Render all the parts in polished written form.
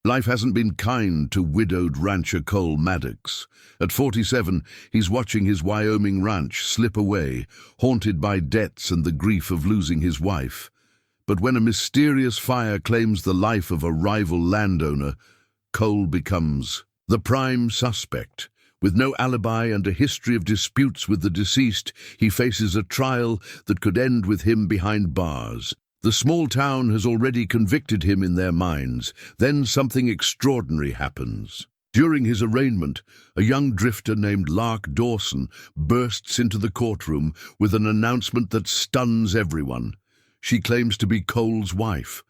Life hasn't been kind to widowed rancher Cole Maddox. At 47, he's watching his Wyoming ranch slip away, haunted by debts and the grief of losing his wife. But when a mysterious fire claims the life of a rival landowner, Cole becomes the prime suspect. With no alibi and a history of disputes with the deceased, he faces a trial that could end with him behind bars. The small town has already convicted him in their minds. Then something extraordinary happens. During his arraignment, a young drifter named Lark Dawson bursts into the courtroom with an announcement that stuns everyone. She claims to be Cole's wife.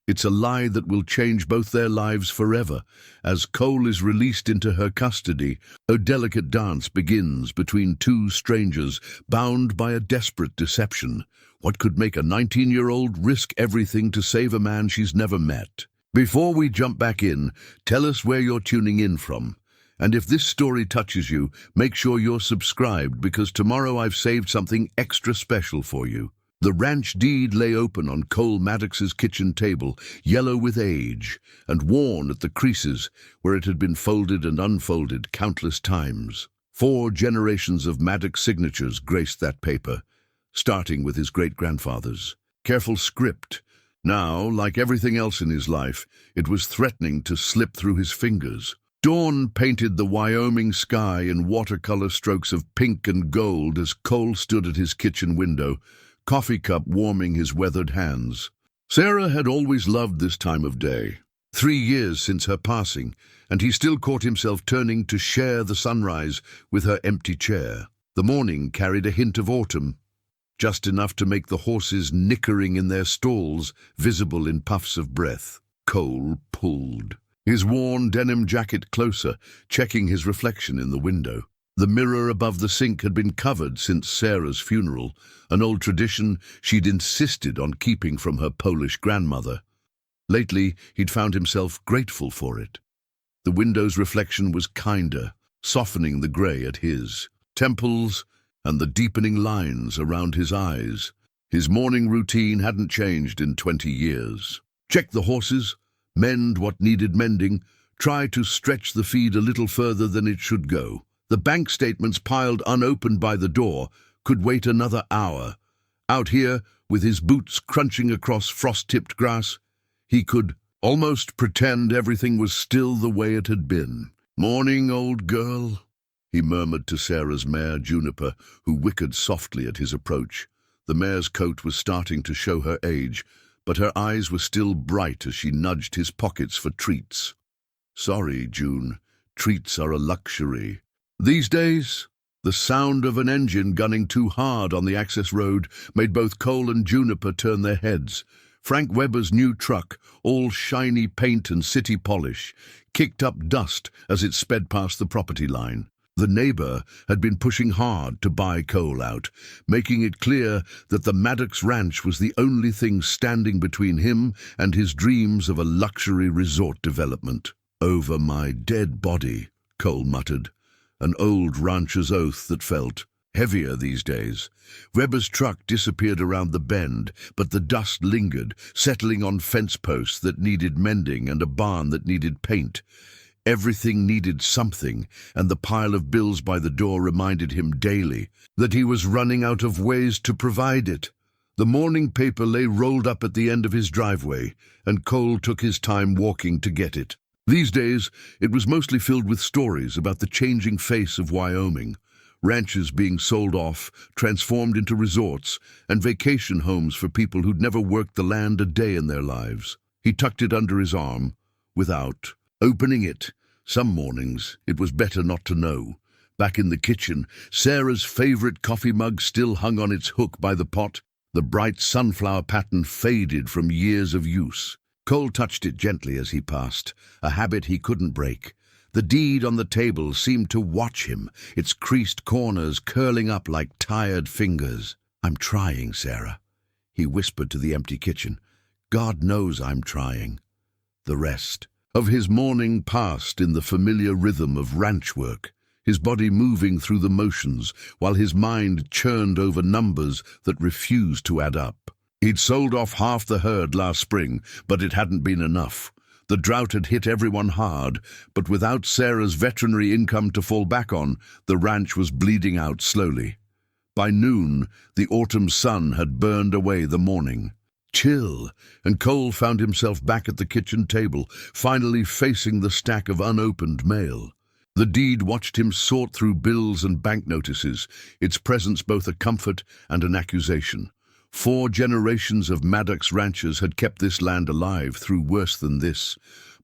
It's a lie that will change both their lives forever. As Cole is released into her custody, a delicate dance begins between two strangers, bound by a desperate deception. What could make a 19-year-old risk everything to save a man she's never met? Before we jump back in, tell us where you're tuning in from. And if this story touches you, make sure you're subscribed, because tomorrow I've saved something extra special for you. The ranch deed lay open on Cole Maddox's kitchen table, yellow with age, and worn at the creases where it had been folded and unfolded countless times. 4 generations of Maddox signatures graced that paper, starting with his great-grandfather's. Careful script. Now, like everything else in his life, it was threatening to slip through his fingers. Dawn painted the Wyoming sky in watercolor strokes of pink and gold as Cole stood at his kitchen window, coffee cup warming his weathered hands. Sarah had always loved this time of day. 3 years since her passing, and he still caught himself turning to share the sunrise with her empty chair. The morning carried a hint of autumn, just enough to make the horses nickering in their stalls visible in puffs of breath. Cole pulled his worn denim jacket closer, checking his reflection in the window. The mirror above the sink had been covered since Sarah's funeral, an old tradition she'd insisted on keeping from her Polish grandmother. Lately, he'd found himself grateful for it. The window's reflection was kinder, softening the grey at his temples and the deepening lines around his eyes. His morning routine hadn't changed in 20 years. Check the horses, mend what needed mending, try to stretch the feed a little further than it should go. The bank statements piled unopened by the door could wait another hour. Out here, with his boots crunching across frost-tipped grass, he could almost pretend everything was still the way it had been. "Morning, old girl," he murmured to Sarah's mare, Juniper, who whickered softly at his approach. The mare's coat was starting to show her age, but her eyes were still bright as she nudged his pockets for treats. "Sorry, June. Treats are a luxury these days." The sound of an engine gunning too hard on the access road made both Cole and Juniper turn their heads. Frank Weber's new truck, all shiny paint and city polish, kicked up dust as it sped past the property line. The neighbor had been pushing hard to buy Cole out, making it clear that the Maddox Ranch was the only thing standing between him and his dreams of a luxury resort development. "Over my dead body," Cole muttered, an old rancher's oath that felt heavier these days. Weber's truck disappeared around the bend, but the dust lingered, settling on fence posts that needed mending and a barn that needed paint. Everything needed something, and the pile of bills by the door reminded him daily that he was running out of ways to provide it. The morning paper lay rolled up at the end of his driveway, and Cole took his time walking to get it. These days, it was mostly filled with stories about the changing face of Wyoming. Ranches being sold off, transformed into resorts, and vacation homes for people who'd never worked the land a day in their lives. He tucked it under his arm, without opening it. Some mornings, it was better not to know. Back in the kitchen, Sarah's favorite coffee mug still hung on its hook by the pot. The bright sunflower pattern faded from years of use. Cole touched it gently as he passed, a habit he couldn't break. The deed on the table seemed to watch him, its creased corners curling up like tired fingers. "I'm trying, Sarah," he whispered to the empty kitchen. "God knows I'm trying." The rest of his morning passed in the familiar rhythm of ranch work, his body moving through the motions while his mind churned over numbers that refused to add up. He'd sold off half the herd last spring, but it hadn't been enough. The drought had hit everyone hard, but without Sarah's veterinary income to fall back on, the ranch was bleeding out slowly. By noon, the autumn sun had burned away the morning. Chill, and Cole found himself back at the kitchen table, finally facing the stack of unopened mail. The deed watched him sort through bills and bank notices, its presence both a comfort and an accusation. 4 generations of Maddox ranchers had kept this land alive through worse than this,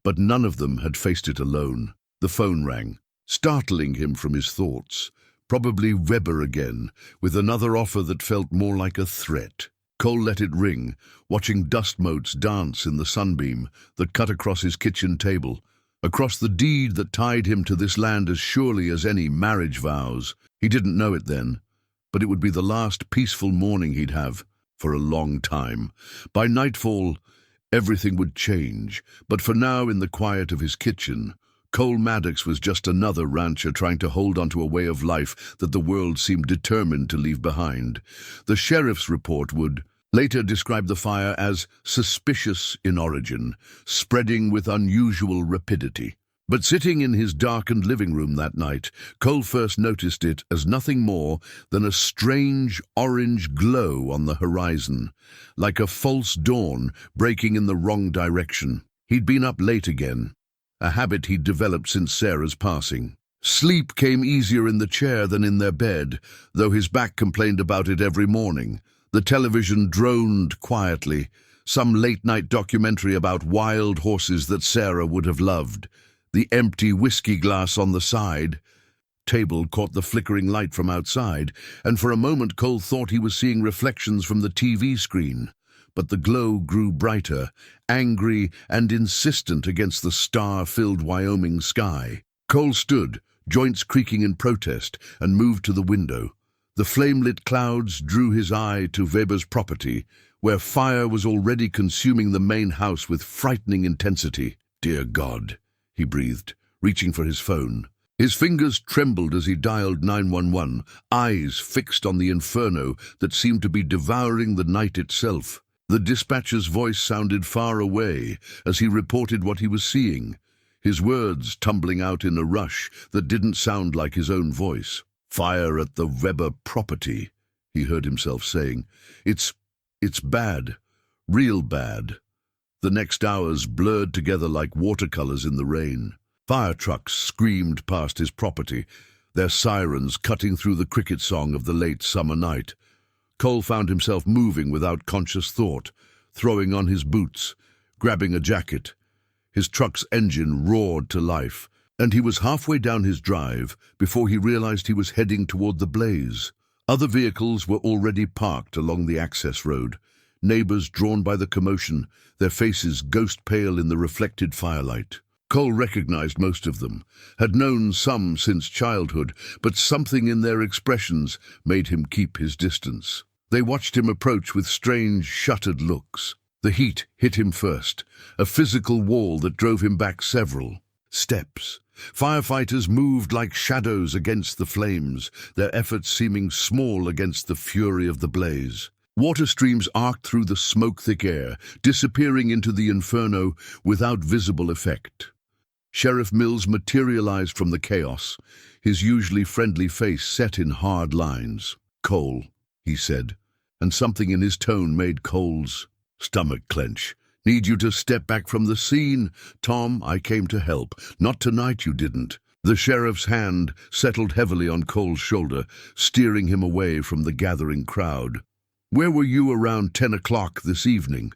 but none of them had faced it alone. The phone rang, startling him from his thoughts. Probably Weber again, with another offer that felt more like a threat. Cole let it ring, watching dust motes dance in the sunbeam that cut across his kitchen table, across the deed that tied him to this land as surely as any marriage vows. He didn't know it then, but it would be the last peaceful morning he'd have for a long time. By nightfall, everything would change, but for now, in the quiet of his kitchen, Cole Maddox was just another rancher trying to hold onto a way of life that the world seemed determined to leave behind. The sheriff's report would later describe the fire as suspicious in origin, spreading with unusual rapidity. But sitting in his darkened living room that night, Cole first noticed it as nothing more than a strange orange glow on the horizon, like a false dawn breaking in the wrong direction. He'd been up late again, a habit he'd developed since Sarah's passing. Sleep came easier in the chair than in their bed, though his back complained about it every morning. The television droned quietly, some late-night documentary about wild horses that Sarah would have loved. The empty whiskey glass on the side table caught the flickering light from outside, and for a moment Cole thought he was seeing reflections from the TV screen. But the glow grew brighter, angry and insistent against the star-filled Wyoming sky. Cole stood, joints creaking in protest, and moved to the window. The flame-lit clouds drew his eye to Weber's property, where fire was already consuming the main house with frightening intensity. "Dear God," he breathed, reaching for his phone. His fingers trembled as he dialed 911, eyes fixed on the inferno that seemed to be devouring the night itself. The dispatcher's voice sounded far away as he reported what he was seeing, his words tumbling out in a rush that didn't sound like his own voice. "Fire at the Weber property," he heard himself saying. It's bad, real bad." The next hours blurred together like watercolors in the rain. Fire trucks screamed past his property, their sirens cutting through the cricket song of the late summer night. Cole found himself moving without conscious thought, throwing on his boots, grabbing a jacket. His truck's engine roared to life, and he was halfway down his drive before he realized he was heading toward the blaze. Other vehicles were already parked along the access road, neighbors drawn by the commotion, their faces ghost-pale in the reflected firelight. Cole recognized most of them, had known some since childhood, but something in their expressions made him keep his distance. They watched him approach with strange, shuttered looks. The heat hit him first, a physical wall that drove him back several steps. Firefighters moved like shadows against the flames, their efforts seeming small against the fury of the blaze. Water streams arced through the smoke-thick air, disappearing into the inferno without visible effect. Sheriff Mills materialized from the chaos, his usually friendly face set in hard lines. "Cole," he said, and something in his tone made Cole's stomach clench. "Need you to step back from the scene, Tom. I came to help. Not tonight, you didn't." The sheriff's hand settled heavily on Cole's shoulder, steering him away from the gathering crowd. "Where were you around 10 o'clock this evening?"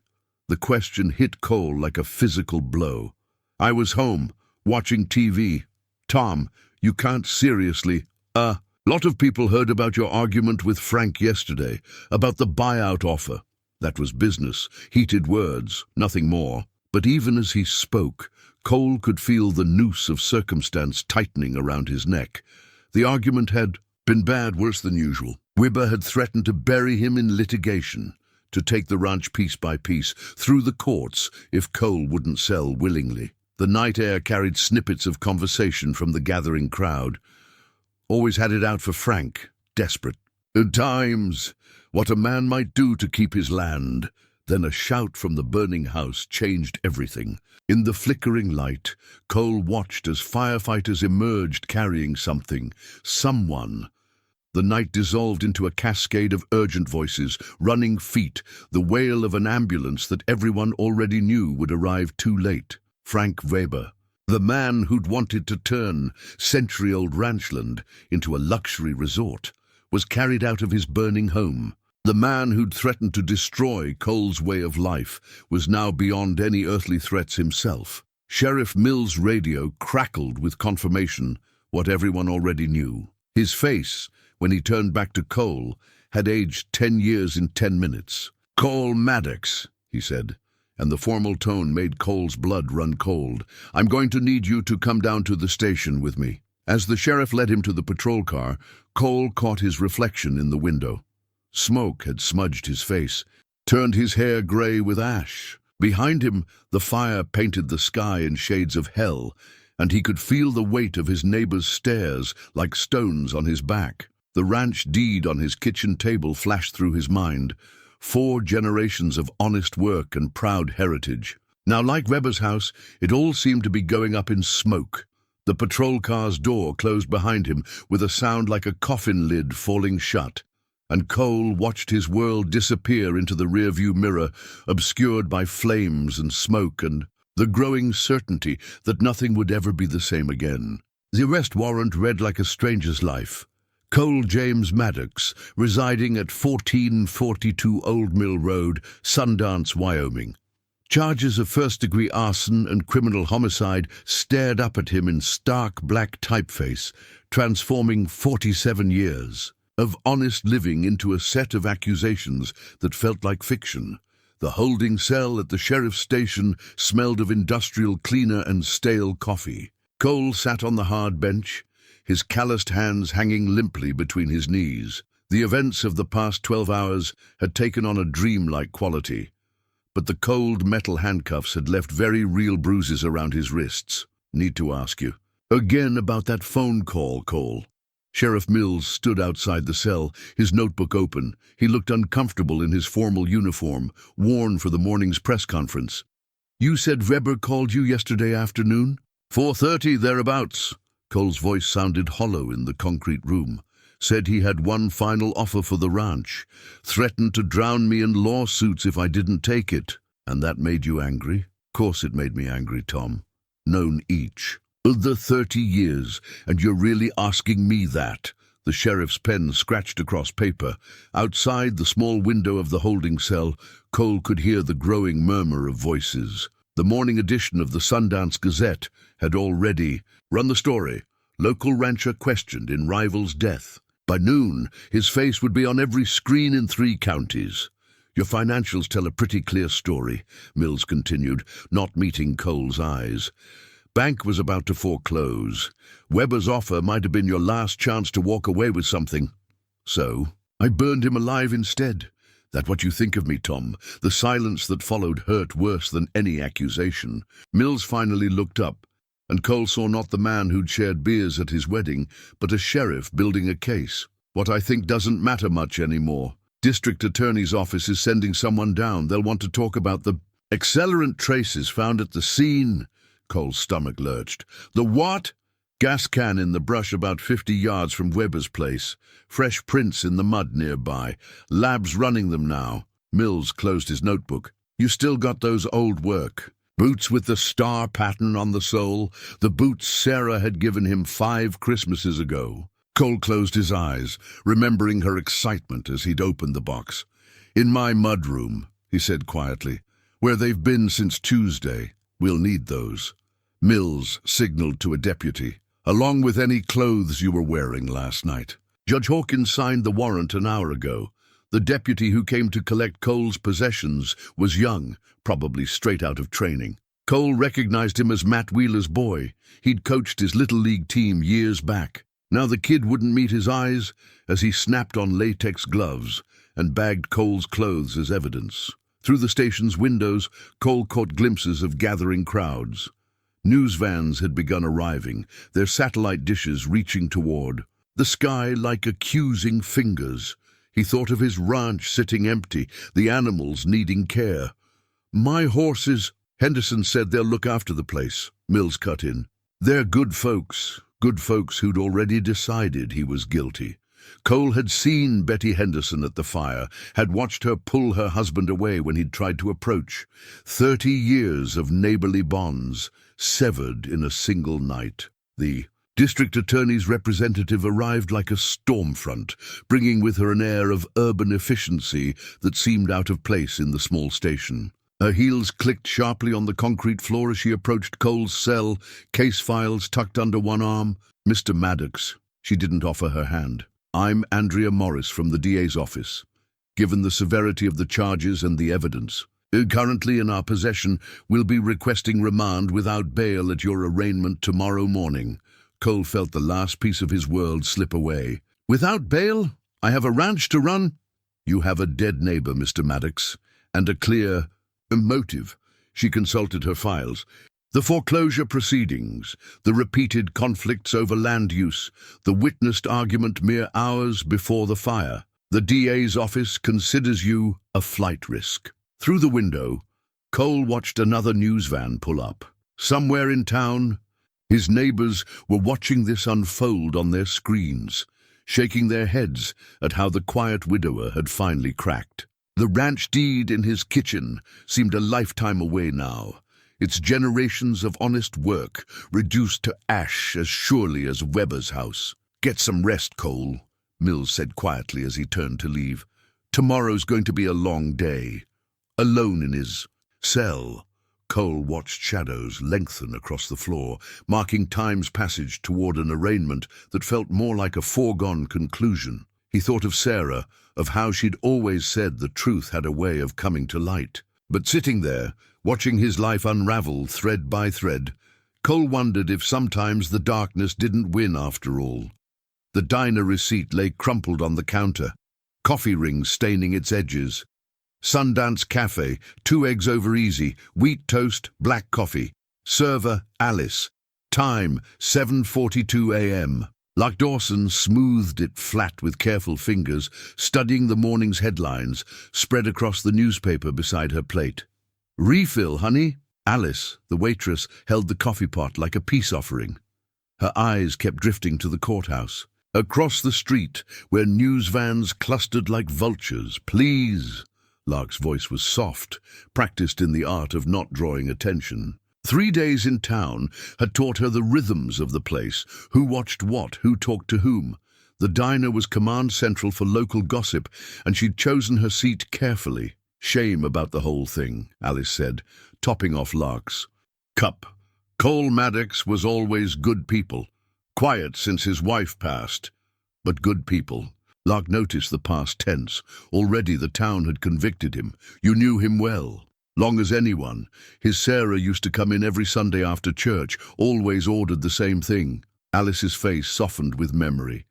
The question hit Cole like a physical blow. "I was home, watching TV. Tom, you can't seriously..." Lot of people heard about your argument with Frank yesterday, about the buyout offer." That was business, heated words, nothing more. But even as he spoke, Cole could feel the noose of circumstance tightening around his neck. The argument had been bad, worse than usual. Weber had threatened to bury him in litigation, to take the ranch piece by piece, through the courts, if Cole wouldn't sell willingly. The night air carried snippets of conversation from the gathering crowd. Always had it out for Frank, desperate. "At times, what a man might do to keep his land," Then a shout from the burning house changed everything. In the flickering light, Cole watched as firefighters emerged carrying something, someone. The night dissolved into a cascade of urgent voices, running feet, the wail of an ambulance that everyone already knew would arrive too late. Frank Weber, the man who'd wanted to turn century-old ranchland into a luxury resort, was carried out of his burning home. The man who'd threatened to destroy Cole's way of life was now beyond any earthly threats himself. Sheriff Mills' radio crackled with confirmation, what everyone already knew. His face, when he turned back to Cole, had aged 10 years in 10 minutes. "Cole Maddox," he said, and the formal tone made Cole's blood run cold. "I'm going to need you to come down to the station with me." As the sheriff led him to the patrol car, Cole caught his reflection in the window. Smoke had smudged his face, turned his hair gray with ash. Behind him, the fire painted the sky in shades of hell, and he could feel the weight of his neighbor's stares like stones on his back. The ranch deed on his kitchen table flashed through his mind. 4 generations of honest work and proud heritage. Now, like Weber's house, it all seemed to be going up in smoke. The patrol car's door closed behind him with a sound like a coffin lid falling shut, and Cole watched his world disappear into the rearview mirror, obscured by flames and smoke and the growing certainty that nothing would ever be the same again. The arrest warrant read like a stranger's life. Cole James Maddox, residing at 1442 Old Mill Road, Sundance, Wyoming. Charges of first-degree arson and criminal homicide stared up at him in stark black typeface, transforming 47 years of honest living into a set of accusations that felt like fiction. The holding cell at the sheriff's station smelled of industrial cleaner and stale coffee. Cole sat on the hard bench, his calloused hands hanging limply between his knees. The events of the past 12 hours had taken on a dreamlike quality, but the cold metal handcuffs had left very real bruises around his wrists. "Need to ask you again about that phone call, Cole." Sheriff Mills stood outside the cell, his notebook open. He looked uncomfortable in his formal uniform, worn for the morning's press conference. "You said Weber called you yesterday afternoon?" 4:30, thereabouts." Cole's voice sounded hollow in the concrete room. "Said he had one final offer for the ranch. Threatened to drown me in lawsuits if I didn't take it." "And that made you angry?" "Course it made me angry, Tom. Known each the 30 years, and you're really asking me that?" The sheriff's pen scratched across paper. Outside the small window of the holding cell, Cole could hear the growing murmur of voices. The morning edition of the Sundance Gazette had already run the story. Local rancher questioned in rival's death. By noon, his face would be on every screen in 3 counties. "Your financials tell a pretty clear story," Mills continued, not meeting Cole's eyes. "Bank was about to foreclose. Weber's offer might have been your last chance to walk away with something. So, I burned him alive instead. That what you think of me, Tom?" The silence that followed hurt worse than any accusation. Mills finally looked up, and Cole saw not the man who'd shared beers at his wedding, but a sheriff building a case. "What I think doesn't matter much anymore. District Attorney's office is sending someone down. They'll want to talk about the accelerant traces found at the scene." Cole's stomach lurched. "The what?" "Gas can in the brush about 50 yards from Weber's place. Fresh prints in the mud nearby. Lab's running them now." Mills closed his notebook. "You still got those old work. Boots with the star pattern on the sole. The boots Sarah had given him 5 Christmases ago." Cole closed his eyes, remembering her excitement as he'd opened the box. "In my mudroom," he said quietly, "where they've been since Tuesday. We'll need those." Mills signaled to a deputy. "Along with any clothes you were wearing last night." Judge Hawkins signed the warrant an hour ago. The deputy who came to collect Cole's possessions was young, probably straight out of training. Cole recognized him as Matt Wheeler's boy. He'd coached his Little League team years back. Now the kid wouldn't meet his eyes as he snapped on latex gloves and bagged Cole's clothes as evidence. Through the station's windows, Cole caught glimpses of gathering crowds. News vans had begun arriving, their satellite dishes reaching toward the sky like accusing fingers. He thought of his ranch sitting empty, the animals needing care. "My horses—" Henderson said they'll look after the place, Mills cut in. "They're good folks who'd already decided he was guilty." Cole had seen Betty Henderson at the fire, had watched her pull her husband away when he'd tried to approach. 30 years of neighborly bonds, severed in a single night. The district attorney's representative arrived like a storm front, bringing with her an air of urban efficiency that seemed out of place in the small station. Her heels clicked sharply on the concrete floor as she approached Cole's cell, case files tucked under one arm. "Mr. Maddox." She didn't offer her hand. "I'm Andrea Morris from the DA's office. Given the severity of the charges and the evidence currently in our possession, we'll be requesting remand without bail at your arraignment tomorrow morning." Cole felt the last piece of his world slip away. "Without bail? I have a ranch to run." "You have a dead neighbor, Mr. Maddox, and a clear motive." She consulted her files. The foreclosure proceedings, the repeated conflicts over land use, the witnessed argument mere hours before the fire. The DA's office considers you a flight risk. Through the window, Cole watched another news van pull up. Somewhere in town, his neighbors were watching this unfold on their screens, shaking their heads at how the quiet widower had finally cracked. The ranch deed in his kitchen seemed a lifetime away now, its generations of honest work reduced to ash as surely as Weber's house. "Get some rest, Cole," Mills said quietly as he turned to leave. "Tomorrow's going to be a long day." Alone in his cell, Cole watched shadows lengthen across the floor, marking time's passage toward an arraignment that felt more like a foregone conclusion. He thought of Sarah, of how she'd always said the truth had a way of coming to light. But sitting there, watching his life unravel thread by thread, Cole wondered if sometimes the darkness didn't win after all. The diner receipt lay crumpled on the counter, coffee rings staining its edges. Sundance Cafe, 2 eggs over easy, wheat toast, black coffee. Server, Alice. Time, 7:42 a.m. Lark Dawson smoothed it flat with careful fingers, studying the morning's headlines, spread across the newspaper beside her plate. "Refill, honey?" Alice, the waitress, held the coffee pot like a peace offering. Her eyes kept drifting to the courthouse. Across the street, where news vans clustered like vultures, "Please." Lark's voice was soft, practiced in the art of not drawing attention. 3 days in town had taught her the rhythms of the place, who watched what, who talked to whom. The diner was command central for local gossip, and she'd chosen her seat carefully. "Shame about the whole thing," Alice said, topping off Lark's cup. "Cole Maddox was always good people. Quiet since his wife passed, but good people." Lark noticed the past tense. Already the town had convicted him. "You knew him well." "Long as anyone. His Sarah used to come in every Sunday after church, always ordered the same thing." Alice's face softened with memory.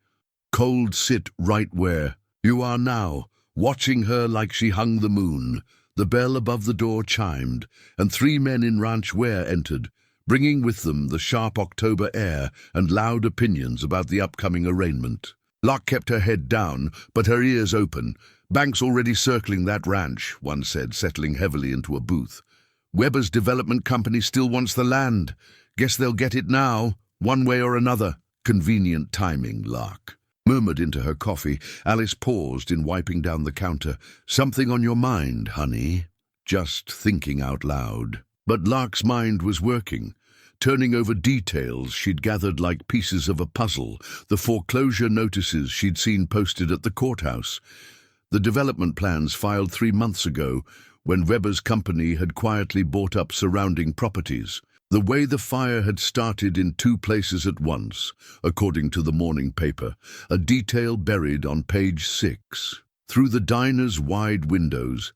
"Cold sit right where you are now, watching her like she hung the moon." The bell above the door chimed, and 3 men in ranch wear entered, bringing with them the sharp October air and loud opinions about the upcoming arraignment. Lark kept her head down, but her ears open. "Bank's already circling that ranch," one said, settling heavily into a booth. "Weber's development company still wants the land. Guess they'll get it now, one way or another." "Convenient timing," Lark murmured into her coffee. Alice paused in wiping down the counter. "Something on your mind, honey?" "Just thinking out loud." But Lark's mind was working, turning over details she'd gathered like pieces of a puzzle, the foreclosure notices she'd seen posted at the courthouse, the development plans filed 3 months ago when Weber's company had quietly bought up surrounding properties, the way the fire had started in 2 places at once, according to the morning paper, a detail buried on page 6. Through the diner's wide windows,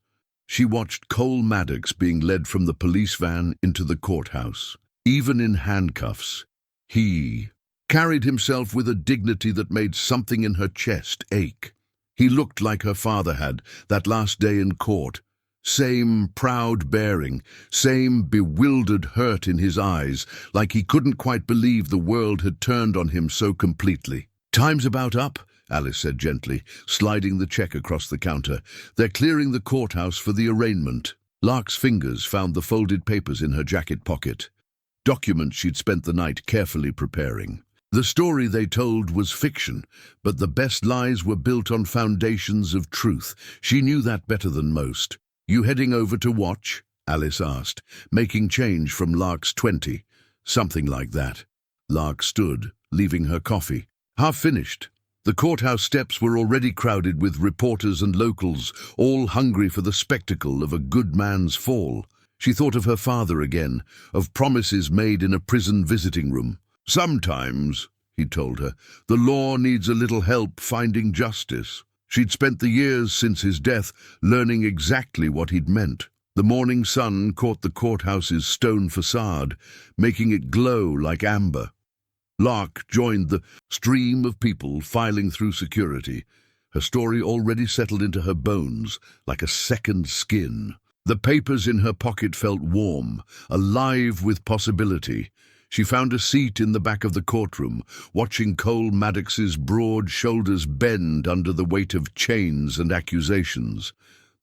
she watched Cole Maddox being led from the police van into the courthouse. Even in handcuffs, he carried himself with a dignity that made something in her chest ache. He looked like her father had, that last day in court. Same proud bearing, same bewildered hurt in his eyes, like he couldn't quite believe the world had turned on him so completely. "Time's about up," Alice said gently, sliding the check across the counter. "They're clearing the courthouse for the arraignment." Lark's fingers found the folded papers in her jacket pocket. Documents she'd spent the night carefully preparing. The story they told was fiction, but the best lies were built on foundations of truth. She knew that better than most. "You heading over to watch?" Alice asked, making change from Lark's 20. "Something like that." Lark stood, leaving her coffee. Half finished. The courthouse steps were already crowded with reporters and locals, all hungry for the spectacle of a good man's fall. She thought of her father again, of promises made in a prison visiting room. "Sometimes," he told her, "the law needs a little help finding justice." She'd spent the years since his death learning exactly what he'd meant. The morning sun caught the courthouse's stone facade, making it glow like amber. Lark joined the stream of people filing through security, her story already settled into her bones like a second skin. The papers in her pocket felt warm, alive with possibility. She found a seat in the back of the courtroom, watching Cole Maddox's broad shoulders bend under the weight of chains and accusations.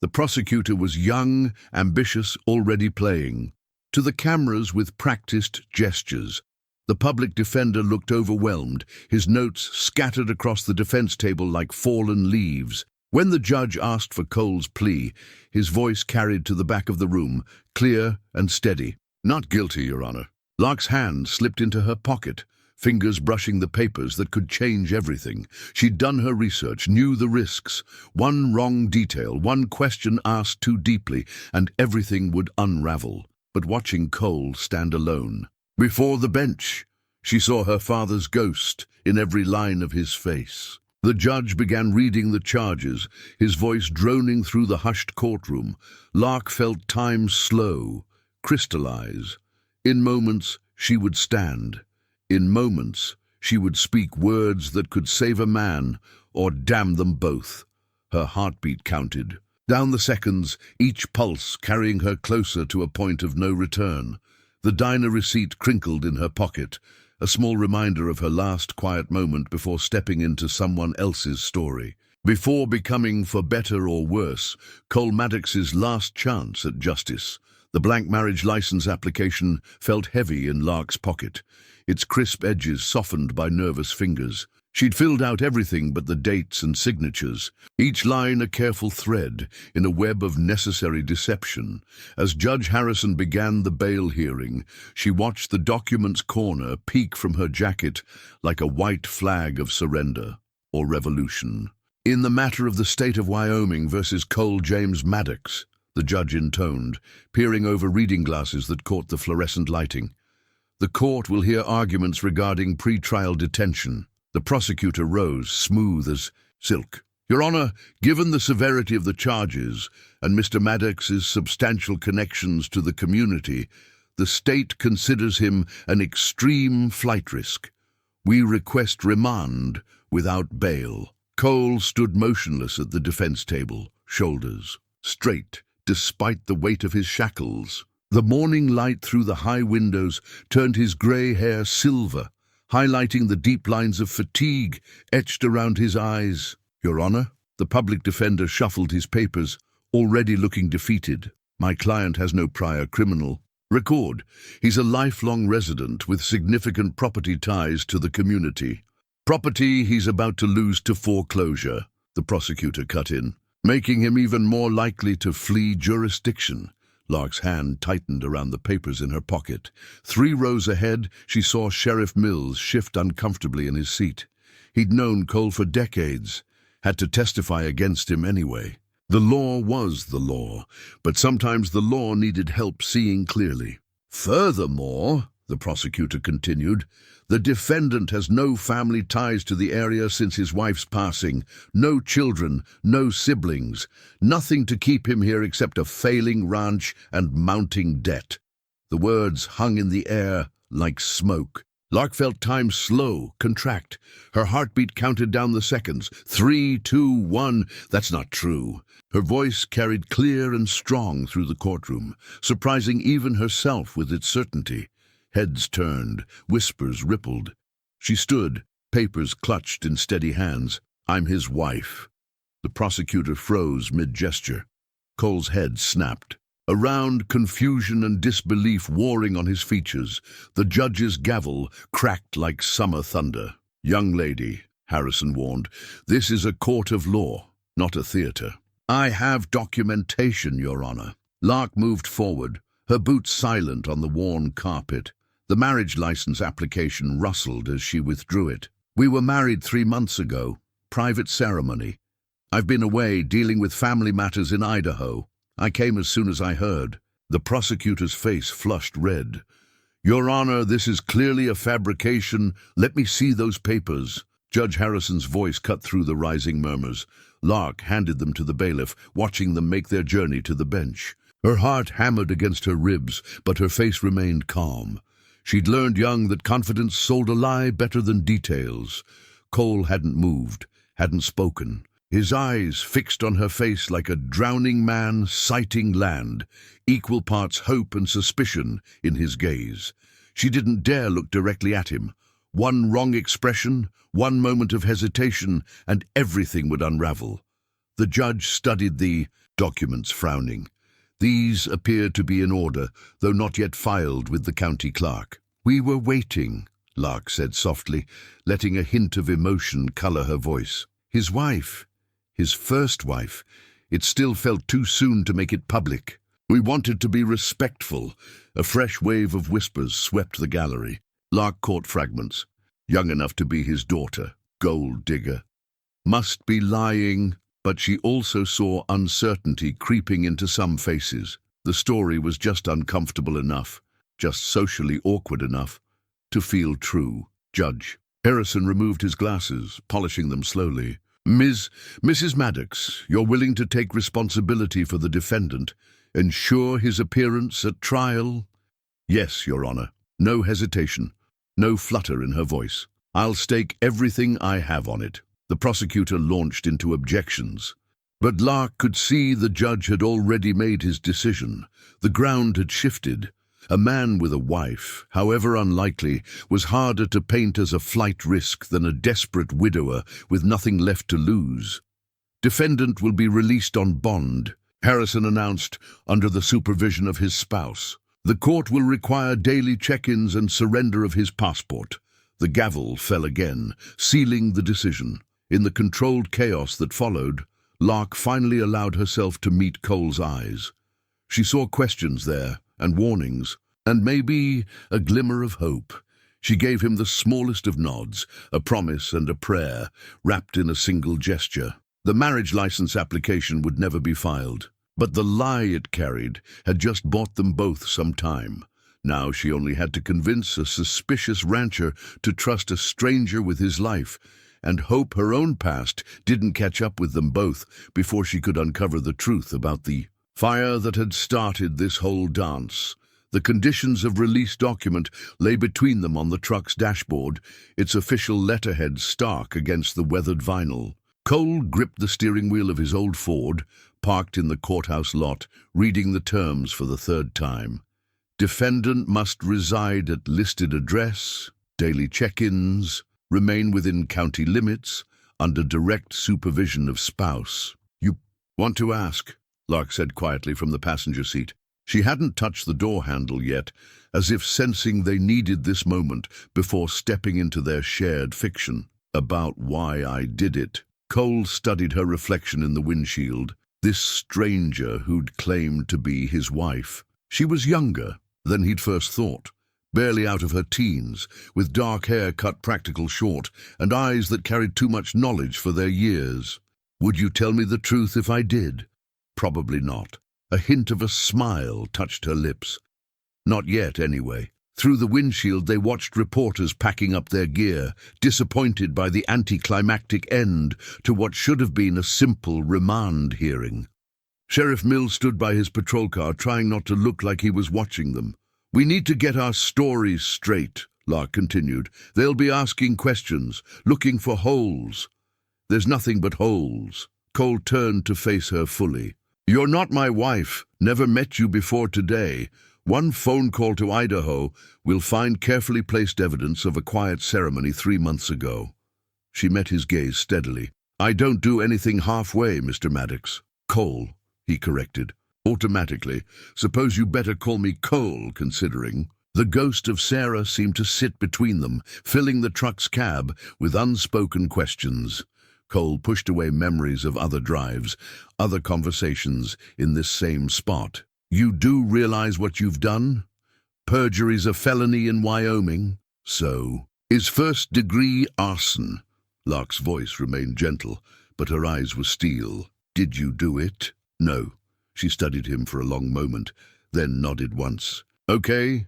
The prosecutor was young, ambitious, already playing. To the cameras with practiced gestures. The public defender looked overwhelmed, his notes scattered across the defense table like fallen leaves. When the judge asked for Cole's plea, his voice carried to the back of the room, clear and steady. "Not guilty, Your Honor." Lark's hand slipped into her pocket, fingers brushing the papers that could change everything. She'd done her research, knew the risks. One wrong detail, one question asked too deeply, and everything would unravel. But watching Cole stand alone, before the bench, she saw her father's ghost in every line of his face. The judge began reading the charges, his voice droning through the hushed courtroom. Lark felt time slow, crystallize. In moments, she would stand. In moments, she would speak words that could save a man or damn them both. Her heartbeat counted. Down the seconds, each pulse carrying her closer to a point of no return. The diner receipt crinkled in her pocket, a small reminder of her last quiet moment before stepping into someone else's story. Before becoming, for better or worse, Cole Maddox's last chance at justice. The blank marriage license application felt heavy in Lark's pocket, its crisp edges softened by nervous fingers. She'd filled out everything but the dates and signatures, each line a careful thread in a web of necessary deception. As Judge Harrison began the bail hearing, she watched the document's corner peek from her jacket like a white flag of surrender or revolution. "In the matter of the state of Wyoming versus Cole James Maddox," the judge intoned, peering over reading glasses that caught the fluorescent lighting. "The court will hear arguments regarding pre-trial detention." The prosecutor rose, smooth as silk. "Your Honor, given the severity of the charges and Mr. Maddox's substantial connections to the community, the state considers him an extreme flight risk. We request remand without bail." Cole stood motionless at the defense table, shoulders straight, despite the weight of his shackles. The morning light through the high windows turned his grey hair silver, highlighting the deep lines of fatigue etched around his eyes. "Your Honor," the public defender shuffled his papers, already looking defeated. "My client has no prior criminal record. He's a lifelong resident with significant property ties to the community. Property he's about to lose to foreclosure," the prosecutor cut in, "making him even more likely to flee jurisdiction." Lark's hand tightened around the papers in her pocket. 3 rows ahead, she saw Sheriff Mills shift uncomfortably in his seat. He'd known Cole for decades, had to testify against him anyway. The law was the law, but sometimes the law needed help seeing clearly. "Furthermore," the prosecutor continued, "the defendant has no family ties to the area since his wife's passing, no children, no siblings, nothing to keep him here except a failing ranch and mounting debt." The words hung in the air like smoke. Lark felt time slow, contract. Her heartbeat counted down the seconds. 3, 2, 1. That's not true. Her voice carried clear and strong through the courtroom, surprising even herself with its certainty. Heads turned, whispers rippled. She stood, papers clutched in steady hands. I'm his wife." The prosecutor froze mid-gesture. Cole's head snapped. Around, confusion and disbelief warring on his features, the judge's gavel cracked like summer thunder. "Young lady," Harrison warned, "this is a court of law, not a theater." "I have documentation, Your Honor." Lark moved forward, her boots silent on the worn carpet. The marriage license application rustled as she withdrew it. "We were married 3 months ago. Private ceremony. I've been away dealing with family matters in Idaho. I came as soon as I heard." The prosecutor's face flushed red. "Your Honor, this is clearly a fabrication. Let me see those papers." Judge Harrison's voice cut through the rising murmurs. Lark handed them to the bailiff, watching them make their journey to the bench. Her heart hammered against her ribs, but her face remained calm. She'd learned young that confidence sold a lie better than details. Cole hadn't moved, hadn't spoken. His eyes fixed on her face like a drowning man sighting land, equal parts hope and suspicion in his gaze. She didn't dare look directly at him. One wrong expression, one moment of hesitation, and everything would unravel. The judge studied the documents, frowning. These appeared to be in order, though not yet filed with the county clerk. "We were waiting," Lark said softly, letting a hint of emotion color her voice. His wife, his first wife, it still felt too soon to make it public. "We wanted to be respectful." A fresh wave of whispers swept the gallery. Lark caught fragments. "Young enough to be his daughter. Gold digger. Must be lying." But she also saw uncertainty creeping into some faces. The story was just uncomfortable enough, just socially awkward enough, to feel true. "Judge." Harrison removed his glasses, polishing them slowly. Mrs. Maddox, you're willing to take responsibility for the defendant, ensure his appearance at trial?" "Yes, Your Honor." No hesitation, no flutter in her voice. "I'll stake everything I have on it." The prosecutor launched into objections. But Lark could see the judge had already made his decision. The ground had shifted. A man with a wife, however unlikely, was harder to paint as a flight risk than a desperate widower with nothing left to lose. "Defendant will be released on bond," Harrison announced, under the supervision of his spouse. "The court will require daily check-ins and surrender of his passport." The gavel fell again, sealing the decision. In the controlled chaos that followed, Lark finally allowed herself to meet Cole's eyes. She saw questions there, and warnings, and maybe a glimmer of hope. She gave him the smallest of nods, a promise and a prayer, wrapped in a single gesture. The marriage license application would never be filed, but the lie it carried had just bought them both some time. Now she only had to convince a suspicious rancher to trust a stranger with his life, and hope her own past didn't catch up with them both before she could uncover the truth about the fire that had started this whole dance. The conditions of release document lay between them on the truck's dashboard, its official letterhead stark against the weathered vinyl. Cole gripped the steering wheel of his old Ford, parked in the courthouse lot, reading the terms for the third time. Defendant must reside at listed address, daily check-ins, remain within county limits, under direct supervision of spouse. "You want to ask?" Lark said quietly from the passenger seat. She hadn't touched the door handle yet, as if sensing they needed this moment before stepping into their shared fiction. "About why I did it." Cole studied her reflection in the windshield, this stranger who'd claimed to be his wife. She was younger than he'd first thought. Barely out of her teens, with dark hair cut practical short, and eyes that carried too much knowledge for their years. "Would you tell me the truth if I did?" Probably not. A hint of a smile touched her lips. Not yet, anyway. Through the windshield they watched reporters packing up their gear, disappointed by the anticlimactic end to what should have been a simple remand hearing. Sheriff Mills stood by his patrol car, trying not to look like he was watching them. "We need to get our stories straight," Lark continued. "They'll be asking questions, looking for holes." "There's nothing but holes." Cole turned to face her fully. "You're not my wife, never met you before today. One phone call to Idaho will find carefully placed evidence of a quiet ceremony 3 months ago." She met his gaze steadily. I don't do anything halfway, Mr. Maddox. Cole, he corrected. Automatically. Suppose you better call me Cole, considering. The ghost of Sarah seemed to sit between them, filling the truck's cab with unspoken questions. Cole pushed away memories of other drives, other conversations in this same spot. You do realize what you've done? Perjury's a felony in Wyoming. So, is first-degree arson. Lark's voice remained gentle, but her eyes were steel. Did you do it? No. She studied him for a long moment, then nodded once. Okay.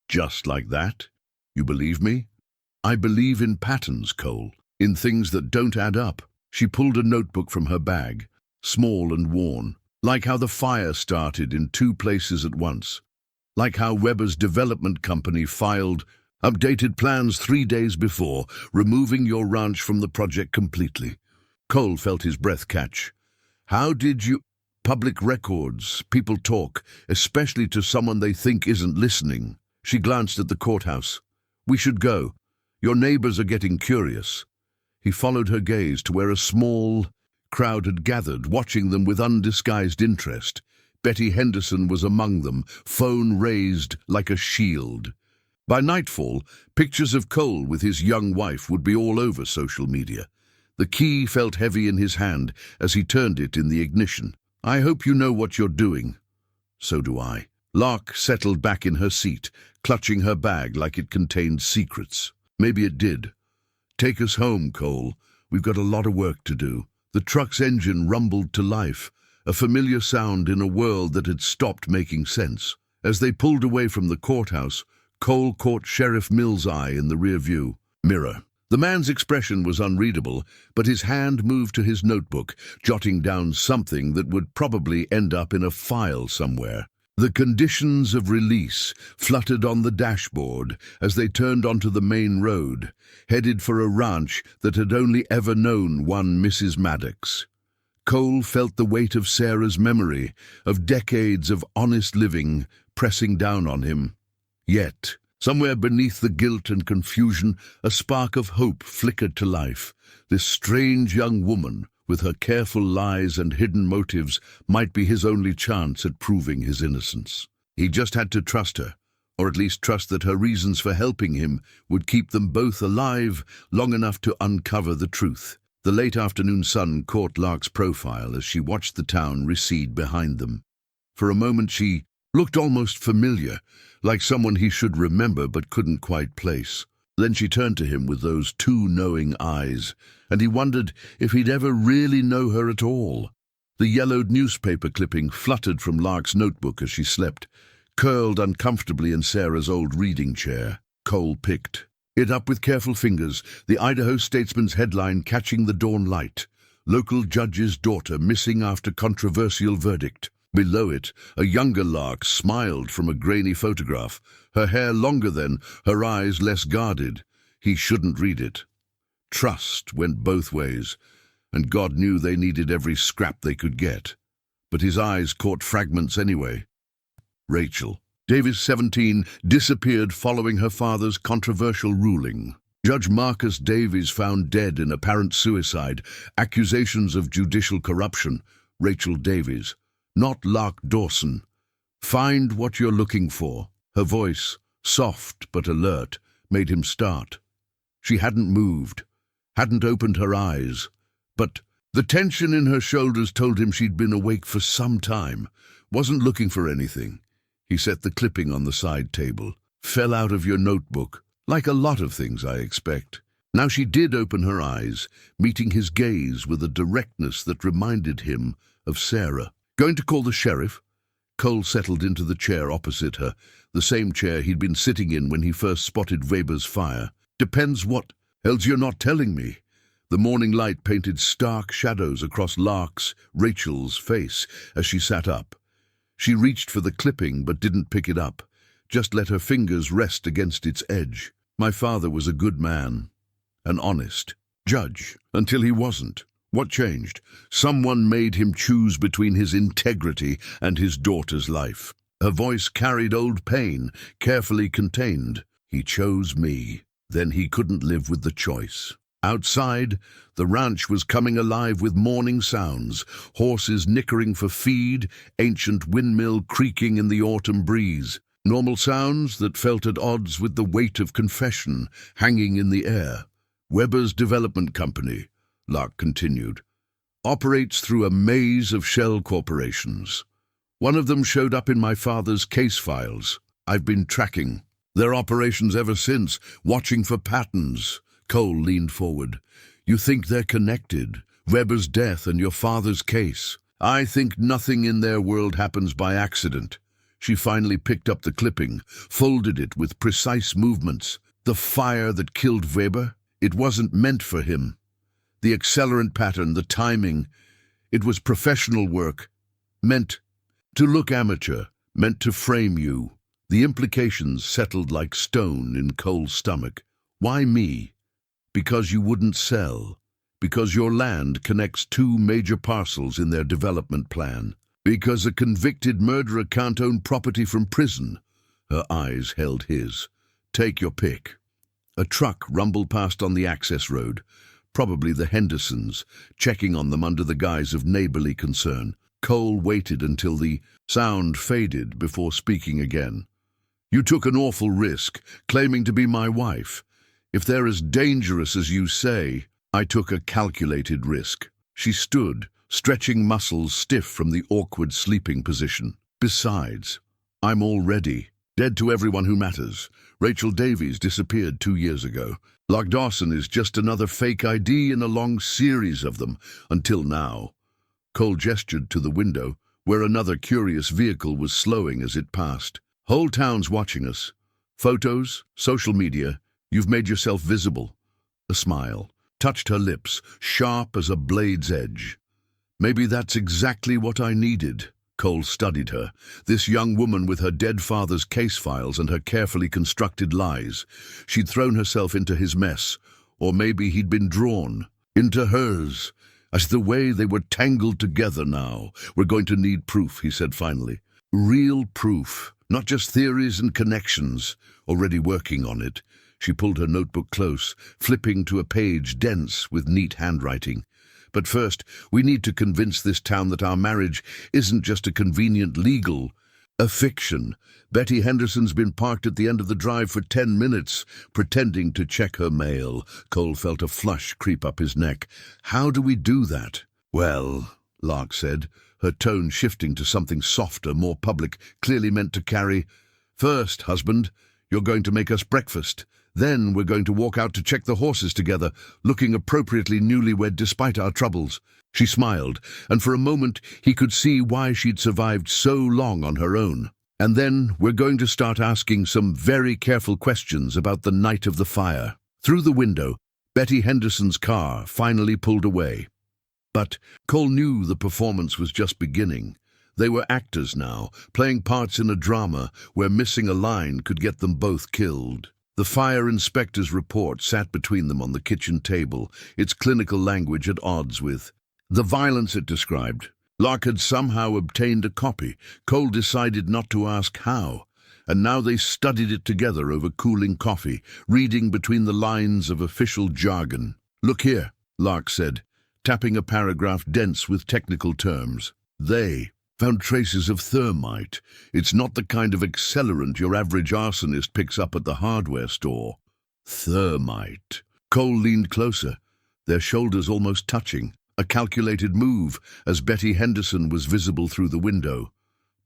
Just like that? You believe me? I believe in patterns, Cole, in things that don't add up. She pulled a notebook from her bag, small and worn, like how the fire started in 2 places at once, like how Weber's development company filed updated plans 3 days before, removing your ranch from the project completely. Cole felt his breath catch. How did you... Public records, people talk, especially to someone they think isn't listening. She glanced at the courthouse. We should go. Your neighbors are getting curious. He followed her gaze to where a small crowd had gathered, watching them with undisguised interest. Betty Henderson was among them, phone raised like a shield. By nightfall, pictures of Cole with his young wife would be all over social media. The key felt heavy in his hand as he turned it in the ignition. I hope you know what you're doing. So do I. Lark settled back in her seat, clutching her bag like it contained secrets. Maybe it did. Take us home, Cole. We've got a lot of work to do. The truck's engine rumbled to life, a familiar sound in a world that had stopped making sense. As they pulled away from the courthouse, Cole caught Sheriff Mills' eye in the rear-view mirror. The man's expression was unreadable, but his hand moved to his notebook, jotting down something that would probably end up in a file somewhere. The conditions of release fluttered on the dashboard as they turned onto the main road, headed for a ranch that had only ever known one Mrs. Maddox. Cole felt the weight of Sarah's memory, of decades of honest living, pressing down on him. Yet, somewhere beneath the guilt and confusion, a spark of hope flickered to life. This strange young woman, with her careful lies and hidden motives, might be his only chance at proving his innocence. He just had to trust her, or at least trust that her reasons for helping him would keep them both alive long enough to uncover the truth. The late afternoon sun caught Lark's profile as she watched the town recede behind them. For a moment she looked almost familiar, like someone he should remember but couldn't quite place. Then she turned to him with those 2 knowing eyes, and he wondered if he'd ever really know her at all. The yellowed newspaper clipping fluttered from Lark's notebook as she slept, curled uncomfortably in Sarah's old reading chair. Cole picked it up with careful fingers, the Idaho Statesman's headline catching the dawn light. Local judge's daughter missing after controversial verdict. Below it, a younger Lark smiled from a grainy photograph, her hair longer than, her eyes less guarded. He shouldn't read it. Trust went both ways, and God knew they needed every scrap they could get. But his eyes caught fragments anyway. Rachel, Davis 17, disappeared following her father's controversial ruling. Judge Marcus Davies found dead in apparent suicide, accusations of judicial corruption. Rachel Davies, not Lark Dawson. Find what you're looking for. Her voice, soft but alert, made him start. She hadn't moved, hadn't opened her eyes, but the tension in her shoulders told him she'd been awake for some time, wasn't looking for anything. He set the clipping on the side table. Fell out of your notebook, like a lot of things, I expect. Now she did open her eyes, meeting his gaze with a directness that reminded him of Sarah. Going to call the sheriff? Cole settled into the chair opposite her, the same chair he'd been sitting in when he first spotted Weber's fire. Depends what else you're not telling me. The morning light painted stark shadows across Lark's, Rachel's face as she sat up. She reached for the clipping but didn't pick it up, just let her fingers rest against its edge. My father was a good man, an honest judge, until he wasn't. What changed? Someone made him choose between his integrity and his daughter's life. Her voice carried old pain, carefully contained. He chose me. Then he couldn't live with the choice. Outside, the ranch was coming alive with morning sounds, horses nickering for feed, ancient windmill creaking in the autumn breeze. Normal sounds that felt at odds with the weight of confession hanging in the air. Weber's development company, Lark continued, operates through a maze of shell corporations. One of them showed up in my father's case files. I've been tracking their operations ever since, watching for patterns. Cole leaned forward. You think they're connected? Weber's death and your father's case. I think nothing in their world happens by accident. She finally picked up the clipping, folded it with precise movements. The fire that killed Weber, it wasn't meant for him. The accelerant pattern, the timing, it was professional work, meant to look amateur, meant to frame you. The implications settled like stone in Cole's stomach. Why me? Because you wouldn't sell. Because your land connects two major parcels in their development plan. Because a convicted murderer can't own property from prison. Her eyes held his. Take your pick. A truck rumbled past on the access road. Probably the Hendersons, checking on them under the guise of neighborly concern. Cole waited until the sound faded before speaking again. You took an awful risk, claiming to be my wife. If they're as dangerous as you say, I took a calculated risk. She stood, stretching muscles stiff from the awkward sleeping position. Besides, I'm already dead to everyone who matters. Rachel Davies disappeared 2 years ago. Lark Dawson is just another fake ID in a long series of them, until now. Cole gestured to the window, where another curious vehicle was slowing as it passed. Whole town's watching us. Photos, social media, you've made yourself visible. A smile touched her lips, sharp as a blade's edge. Maybe that's exactly what I needed. Cole studied her, this young woman with her dead father's case files and her carefully constructed lies. She'd thrown herself into his mess, or maybe he'd been drawn into hers. As the way they were tangled together now. We're going to need proof, he said finally. Real proof, not just theories and connections. Already working on it. She pulled her notebook close, flipping to a page dense with neat handwriting. But first, we need to convince this town that our marriage isn't just a convenient legal, a fiction. Betty Henderson's been parked at the end of the drive for 10 minutes, pretending to check her mail. Cole felt a flush creep up his neck. How do we do that? Well, Lark said, her tone shifting to something softer, more public, clearly meant to carry, first, husband, you're going to make us breakfast. Then we're going to walk out to check the horses together, looking appropriately newlywed despite our troubles. She smiled, and for a moment he could see why she'd survived so long on her own. And then we're going to start asking some very careful questions about the night of the fire. Through the window, Betty Henderson's car finally pulled away. But Cole knew the performance was just beginning. They were actors now, playing parts in a drama where missing a line could get them both killed. The fire inspector's report sat between them on the kitchen table, its clinical language at odds with the violence it described. Lark had somehow obtained a copy. Cole decided not to ask how, and now they studied it together over cooling coffee, reading between the lines of official jargon. Look here, Lark said, tapping a paragraph dense with technical terms. They found traces of thermite. It's not the kind of accelerant your average arsonist picks up at the hardware store. Thermite. Cole leaned closer, their shoulders almost touching. A calculated move as Betty Henderson was visible through the window,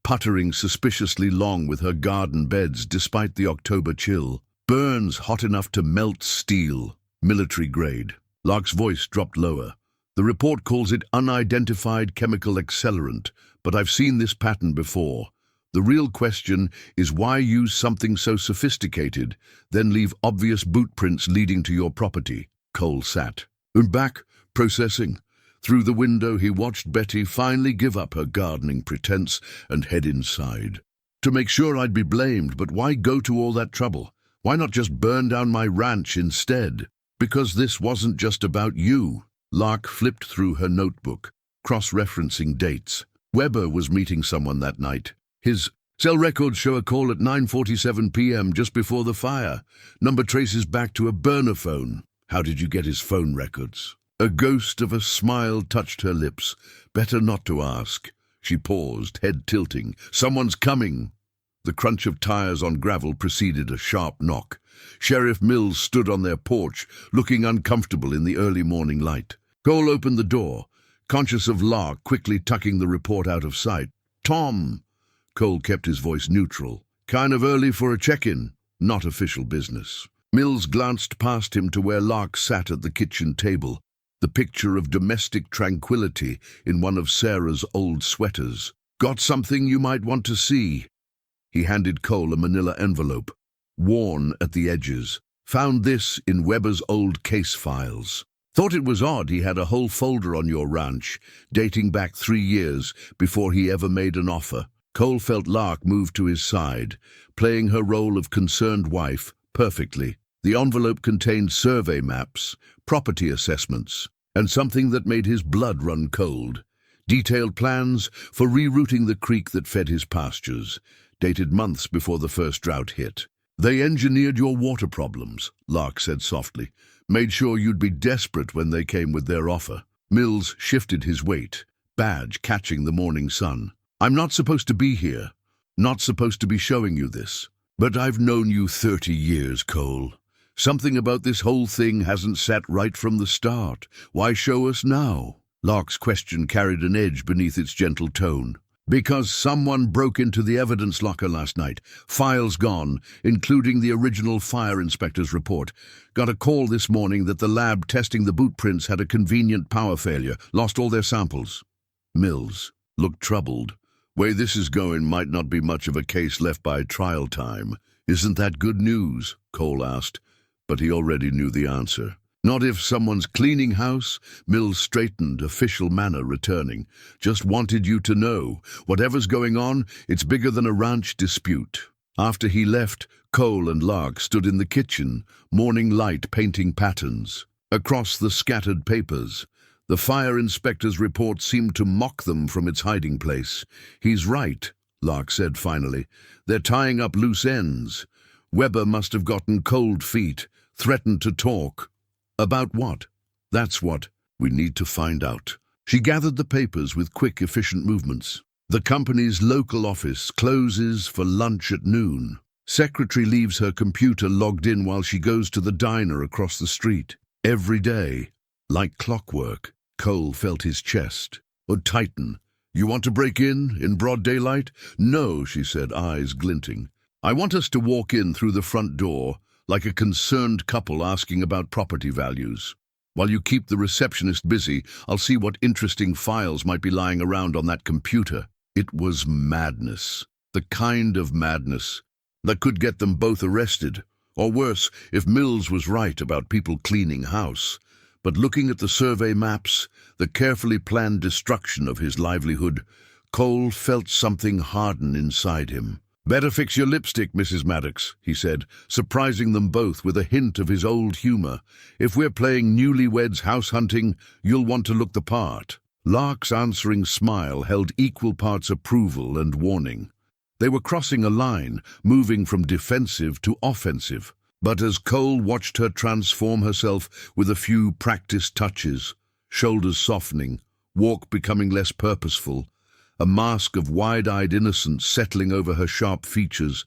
puttering suspiciously long with her garden beds despite the October chill. Burns hot enough to melt steel. Military grade. Lark's voice dropped lower. The report calls it unidentified chemical accelerant, but I've seen this pattern before. The real question is why use something so sophisticated, then leave obvious boot prints leading to your property? Cole sat. And back, processing. Through the window he watched Betty finally give up her gardening pretense and head inside. To make sure I'd be blamed, but why go to all that trouble? Why not just burn down my ranch instead? Because this wasn't just about you. Lark flipped through her notebook, cross-referencing dates. Weber was meeting someone that night. His cell records show a call at 9:47 p.m. just before the fire. Number traces back to a burner phone. How did you get his phone records? A ghost of a smile touched her lips. Better not to ask. She paused, head tilting. Someone's coming! The crunch of tires on gravel preceded a sharp knock. Sheriff Mills stood on their porch, looking uncomfortable in the early morning light. Cole opened the door, conscious of Lark quickly tucking the report out of sight. "Tom!" Cole kept his voice neutral. "Kind of early for a check-in. Not official business." Mills glanced past him to where Lark sat at the kitchen table, the picture of domestic tranquility in one of Sarah's old sweaters. "Got something you might want to see?" He handed Cole a manila envelope, worn at the edges. "Found this in Weber's old case files. Thought it was odd he had a whole folder on your ranch, dating back 3 years before he ever made an offer." Cole felt Lark move to his side, playing her role of concerned wife perfectly. The envelope contained survey maps, property assessments, and something that made his blood run cold. Detailed plans for rerouting the creek that fed his pastures, dated months before the first drought hit. "They engineered your water problems," Lark said softly. "Made sure you'd be desperate when they came with their offer." Mills shifted his weight, badge catching the morning sun. "I'm not supposed to be here. Not supposed to be showing you this. But I've known you 30 years, Cole. Something about this whole thing hasn't sat right from the start. Why show us now?" Lark's question carried an edge beneath its gentle tone. "Because someone broke into the evidence locker last night. Files gone, including the original fire inspector's report. Got a call this morning that the lab testing the boot prints had a convenient power failure. Lost all their samples." Mills looked troubled. "Way this is going might not be much of a case left by trial time. Isn't that good news?" Cole asked, but he already knew the answer. "Not if someone's cleaning house." Mills straightened, official manner returning. "Just wanted you to know. Whatever's going on, it's bigger than a ranch dispute." After he left, Cole and Lark stood in the kitchen, morning light painting patterns. Across the scattered papers, the fire inspector's report seemed to mock them from its hiding place. "He's right," Lark said finally. "They're tying up loose ends. Weber must have gotten cold feet, threatened to talk. About what? That's what we need to find out." She gathered the papers with quick, efficient movements. The company's local office closes for lunch at noon. Secretary leaves her computer logged in while she goes to the diner across the street. Every day, like clockwork. Cole felt his chest would tighten. "You want to break in broad daylight?" "No," she said, eyes glinting. "I want us to walk in through the front door, like a concerned couple asking about property values. While you keep the receptionist busy, I'll see what interesting files might be lying around on that computer." It was madness. The kind of madness that could get them both arrested. Or worse, if Mills was right about people cleaning house. But looking at the survey maps, the carefully planned destruction of his livelihood, Cole felt something harden inside him. "Better fix your lipstick, Mrs. Maddox," he said, surprising them both with a hint of his old humor. "If we're playing newlyweds house hunting, you'll want to look the part." Lark's answering smile held equal parts approval and warning. They were crossing a line, moving from defensive to offensive. But as Cole watched her transform herself with a few practiced touches, shoulders softening, walk becoming less purposeful, a mask of wide-eyed innocence settling over her sharp features,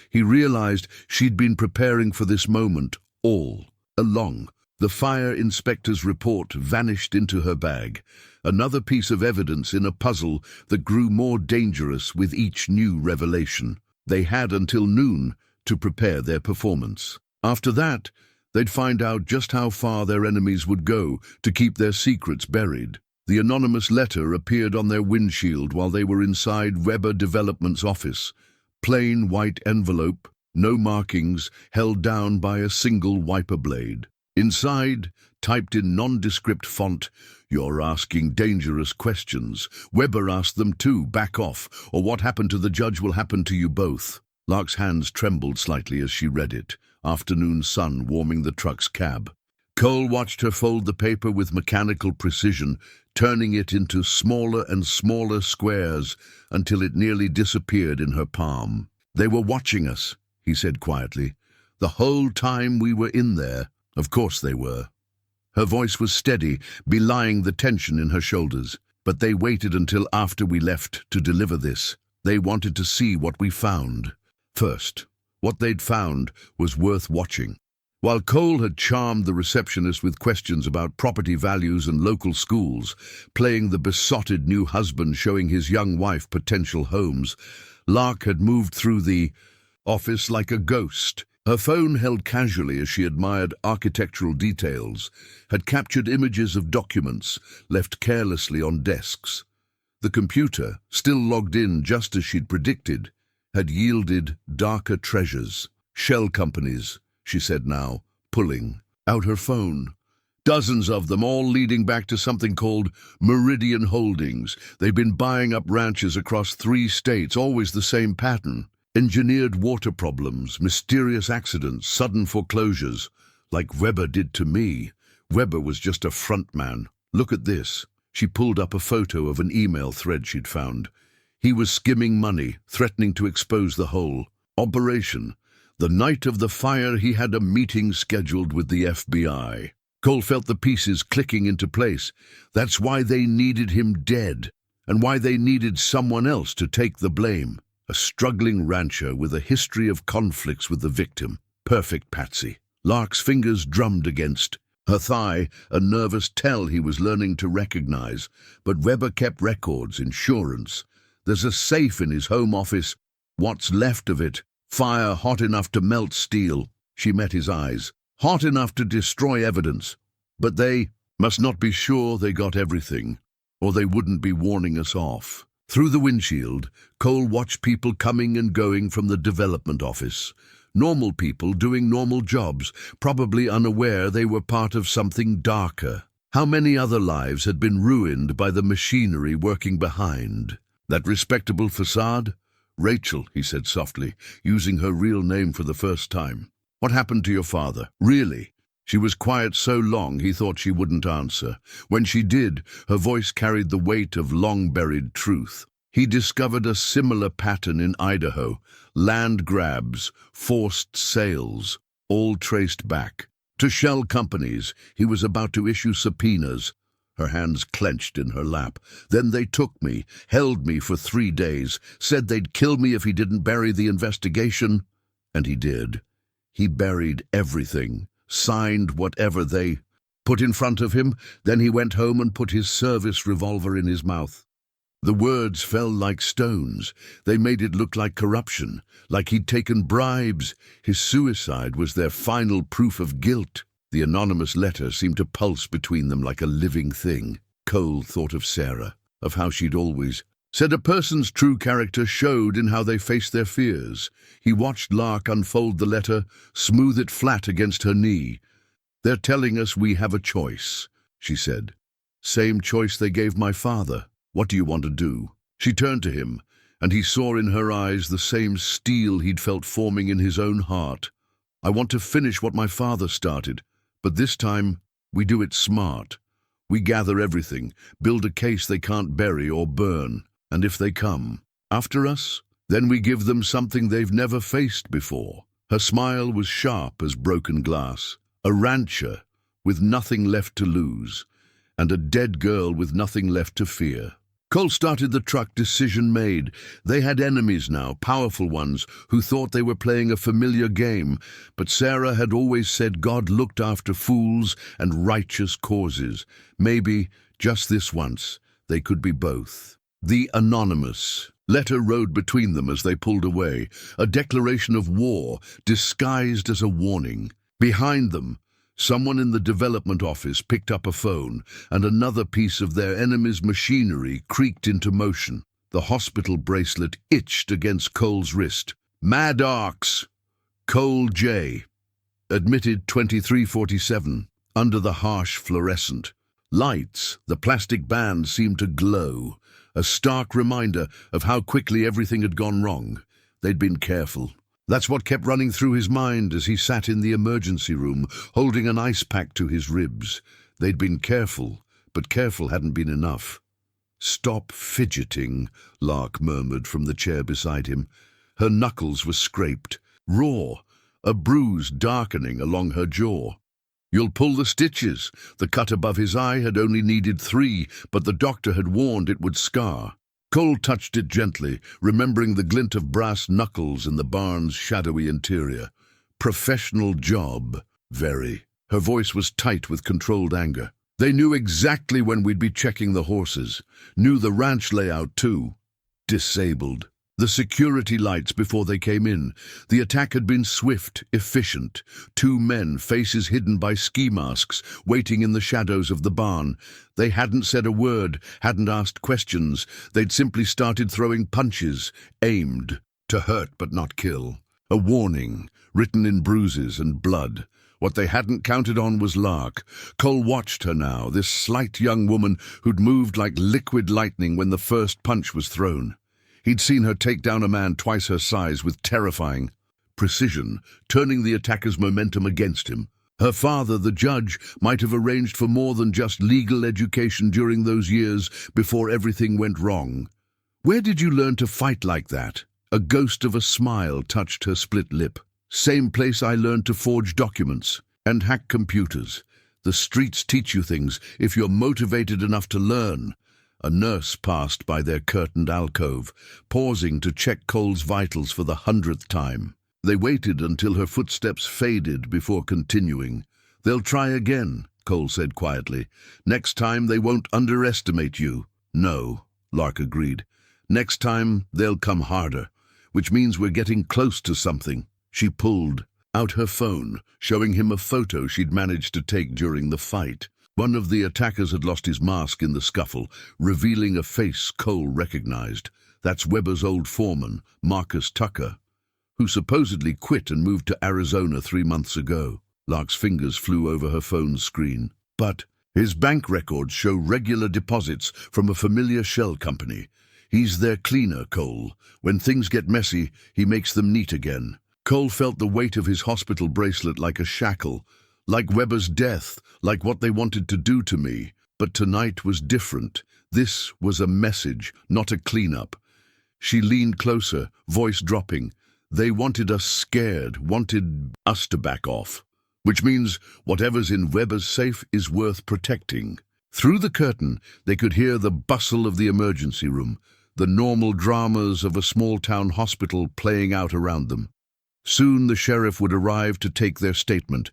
he realized she'd been preparing for this moment all along. The fire inspector's report vanished into her bag, another piece of evidence in a puzzle that grew more dangerous with each new revelation. They had until noon to prepare their performance. After that, they'd find out just how far their enemies would go to keep their secrets buried. The anonymous letter appeared on their windshield while they were inside Weber Development's office. Plain white envelope, no markings, held down by a single wiper blade. Inside, typed in nondescript font, "You're asking dangerous questions. Weber asked them too. Back off, or what happened to the judge will happen to you both." Lark's hands trembled slightly as she read it, afternoon sun warming the truck's cab. Cole watched her fold the paper with mechanical precision, turning it into smaller and smaller squares until it nearly disappeared in her palm. "They were watching us," he said quietly. "The whole time we were in there." Of course they were. Her voice was steady, belying the tension in her shoulders. But they waited until after we left to deliver this. They wanted to see what we found. First, what they'd found was worth watching. While Cole had charmed the receptionist with questions about property values and local schools, playing the besotted new husband showing his young wife potential homes, Lark had moved through the office like a ghost. Her phone, held casually as she admired architectural details, had captured images of documents left carelessly on desks. The computer, still logged in just as she'd predicted, had yielded darker treasures. Shell companies, she said now, pulling out her phone. Dozens of them, all leading back to something called Meridian Holdings. They've been buying up ranches across 3 states, always the same pattern. Engineered water problems, mysterious accidents, sudden foreclosures, like Weber did to me. Weber was just a front man. Look at this. She pulled up a photo of an email thread she'd found. He was skimming money, threatening to expose the whole operation. The night of the fire, he had a meeting scheduled with the FBI. Cole felt the pieces clicking into place. That's why they needed him dead, and why they needed someone else to take the blame. A struggling rancher with a history of conflicts with the victim. Perfect patsy. Lark's fingers drummed against her thigh, a nervous tell he was learning to recognize. But Weber kept records, insurance. There's a safe in his home office. What's left of it? Fire hot enough to melt steel. She met his eyes. Hot enough to destroy evidence. But they must not be sure they got everything, or they wouldn't be warning us off. Through the windshield, Cole watched people coming and going from the development office. Normal people doing normal jobs, probably unaware they were part of something darker. How many other lives had been ruined by the machinery working behind? That respectable facade? Rachel, he said softly, using her real name for the first time. What happened to your father? Really? She was quiet so long he thought she wouldn't answer. When she did, her voice carried the weight of long-buried truth. He discovered a similar pattern in Idaho. Land grabs, forced sales, all traced back. To shell companies, he was about to issue subpoenas. Her hands clenched in her lap. Then they took me, held me for 3 days, said they'd kill me if he didn't bury the investigation. And he did. He buried everything. Signed whatever they put in front of him. Then he went home and put his service revolver in his mouth. The words fell like stones. They made it look like corruption, like he'd taken bribes. His suicide was their final proof of guilt. The anonymous letter seemed to pulse between them like a living thing. Cole thought of Sarah, of how she'd always said a person's true character showed in how they faced their fears. He watched Lark unfold the letter, smooth it flat against her knee. They're telling us we have a choice, she said. Same choice they gave my father. What do you want to do? She turned to him, and he saw in her eyes the same steel he'd felt forming in his own heart. I want to finish what my father started, but this time we do it smart. We gather everything, build a case they can't bury or burn. And if they come after us, then we give them something they've never faced before. Her smile was sharp as broken glass. A rancher with nothing left to lose, and a dead girl with nothing left to fear. Cole started the truck, decision made. They had enemies now, powerful ones, who thought they were playing a familiar game. But Sarah had always said God looked after fools and righteous causes. Maybe, just this once, they could be both. The anonymous letter rode between them as they pulled away, a declaration of war disguised as a warning. Behind them, someone in the development office picked up a phone, and another piece of their enemy's machinery creaked into motion. The hospital bracelet itched against Cole's wrist. Maddox! Cole J. Admitted 2347, under the harsh fluorescent lights. The plastic band seemed to glow, a stark reminder of how quickly everything had gone wrong. They'd been careful. That's what kept running through his mind as he sat in the emergency room, holding an ice pack to his ribs. They'd been careful, but careful hadn't been enough. Stop fidgeting, Lark murmured from the chair beside him. Her knuckles were scraped, raw, a bruise darkening along her jaw. You'll pull the stitches. The cut above his eye had only needed 3, but the doctor had warned it would scar. Cole touched it gently, remembering the glint of brass knuckles in the barn's shadowy interior. Professional job. Very. Her voice was tight with controlled anger. They knew exactly when we'd be checking the horses. Knew the ranch layout too. Disabled. The security lights before they came in. The attack had been swift, efficient. 2 men, faces hidden by ski masks, waiting in the shadows of the barn. They hadn't said a word, hadn't asked questions. They'd simply started throwing punches, aimed, to hurt but not kill. A warning, written in bruises and blood. What they hadn't counted on was Lark. Cole watched her now, this slight young woman who'd moved like liquid lightning when the first punch was thrown. He'd seen her take down a man twice her size with terrifying precision, turning the attacker's momentum against him. Her father, the judge, might have arranged for more than just legal education during those years before everything went wrong. Where did you learn to fight like that? A ghost of a smile touched her split lip. Same place I learned to forge documents and hack computers. The streets teach you things if you're motivated enough to learn. A nurse passed by their curtained alcove, pausing to check Cole's vitals for the 100th time. They waited until her footsteps faded before continuing. They'll try again, Cole said quietly. Next time they won't underestimate you. No, Lark agreed. Next time they'll come harder, which means we're getting close to something. She pulled out her phone, showing him a photo she'd managed to take during the fight. One of the attackers had lost his mask in the scuffle, revealing a face Cole recognized. That's Weber's old foreman, Marcus Tucker, who supposedly quit and moved to Arizona 3 months ago. Lark's fingers flew over her phone's screen. But his bank records show regular deposits from a familiar shell company. He's their cleaner, Cole. When things get messy, he makes them neat again. Cole felt the weight of his hospital bracelet like a shackle, like Weber's death, like what they wanted to do to me. But tonight was different. This was a message, not a cleanup. She leaned closer, voice dropping. They wanted us scared, wanted us to back off. Which means whatever's in Weber's safe is worth protecting. Through the curtain, they could hear the bustle of the emergency room, the normal dramas of a small-town hospital playing out around them. Soon the sheriff would arrive to take their statement.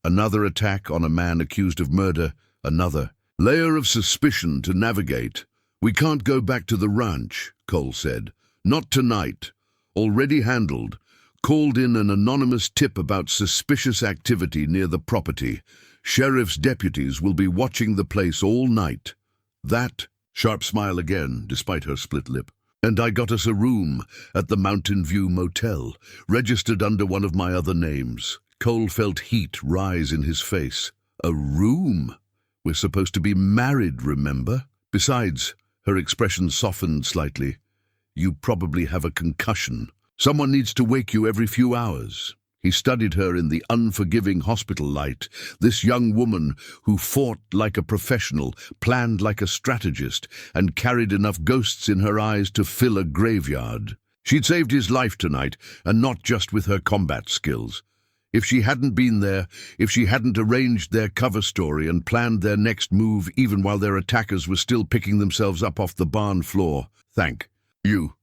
Another attack on a man accused of murder, another layer of suspicion to navigate. We can't go back to the ranch, Cole said. Not tonight. Already handled. Called in an anonymous tip about suspicious activity near the property. Sheriff's deputies will be watching the place all night. That, sharp smile again, despite her split lip. And I got us a room at the Mountain View Motel, registered under one of my other names. Cole felt heat rise in his face. A room? We're supposed to be married, remember? Besides, her expression softened slightly. You probably have a concussion. Someone needs to wake you every few hours. He studied her in the unforgiving hospital light, this young woman who fought like a professional, planned like a strategist, and carried enough ghosts in her eyes to fill a graveyard. She'd saved his life tonight, and not just with her combat skills. If she hadn't been there, if she hadn't arranged their cover story and planned their next move even while their attackers were still picking themselves up off the barn floor. Thank you,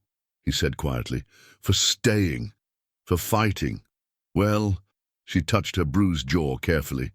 he said quietly, for staying, for fighting. Well, she touched her bruised jaw carefully.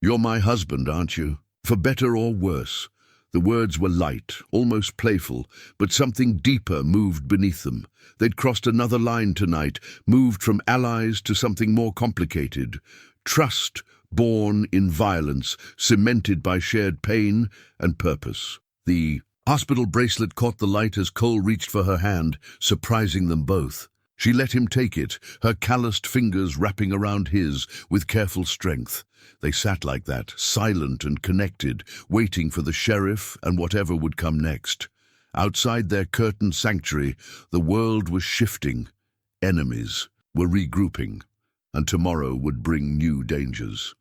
You're my husband, aren't you? For better or worse. The words were light, almost playful, but something deeper moved beneath them. They'd crossed another line tonight, moved from allies to something more complicated. Trust born in violence, cemented by shared pain and purpose. The hospital bracelet caught the light as Cole reached for her hand, surprising them both. She let him take it, her calloused fingers wrapping around his with careful strength. They sat like that, silent and connected, waiting for the sheriff and whatever would come next. Outside their curtained sanctuary, the world was shifting. Enemies were regrouping, and tomorrow would bring new dangers.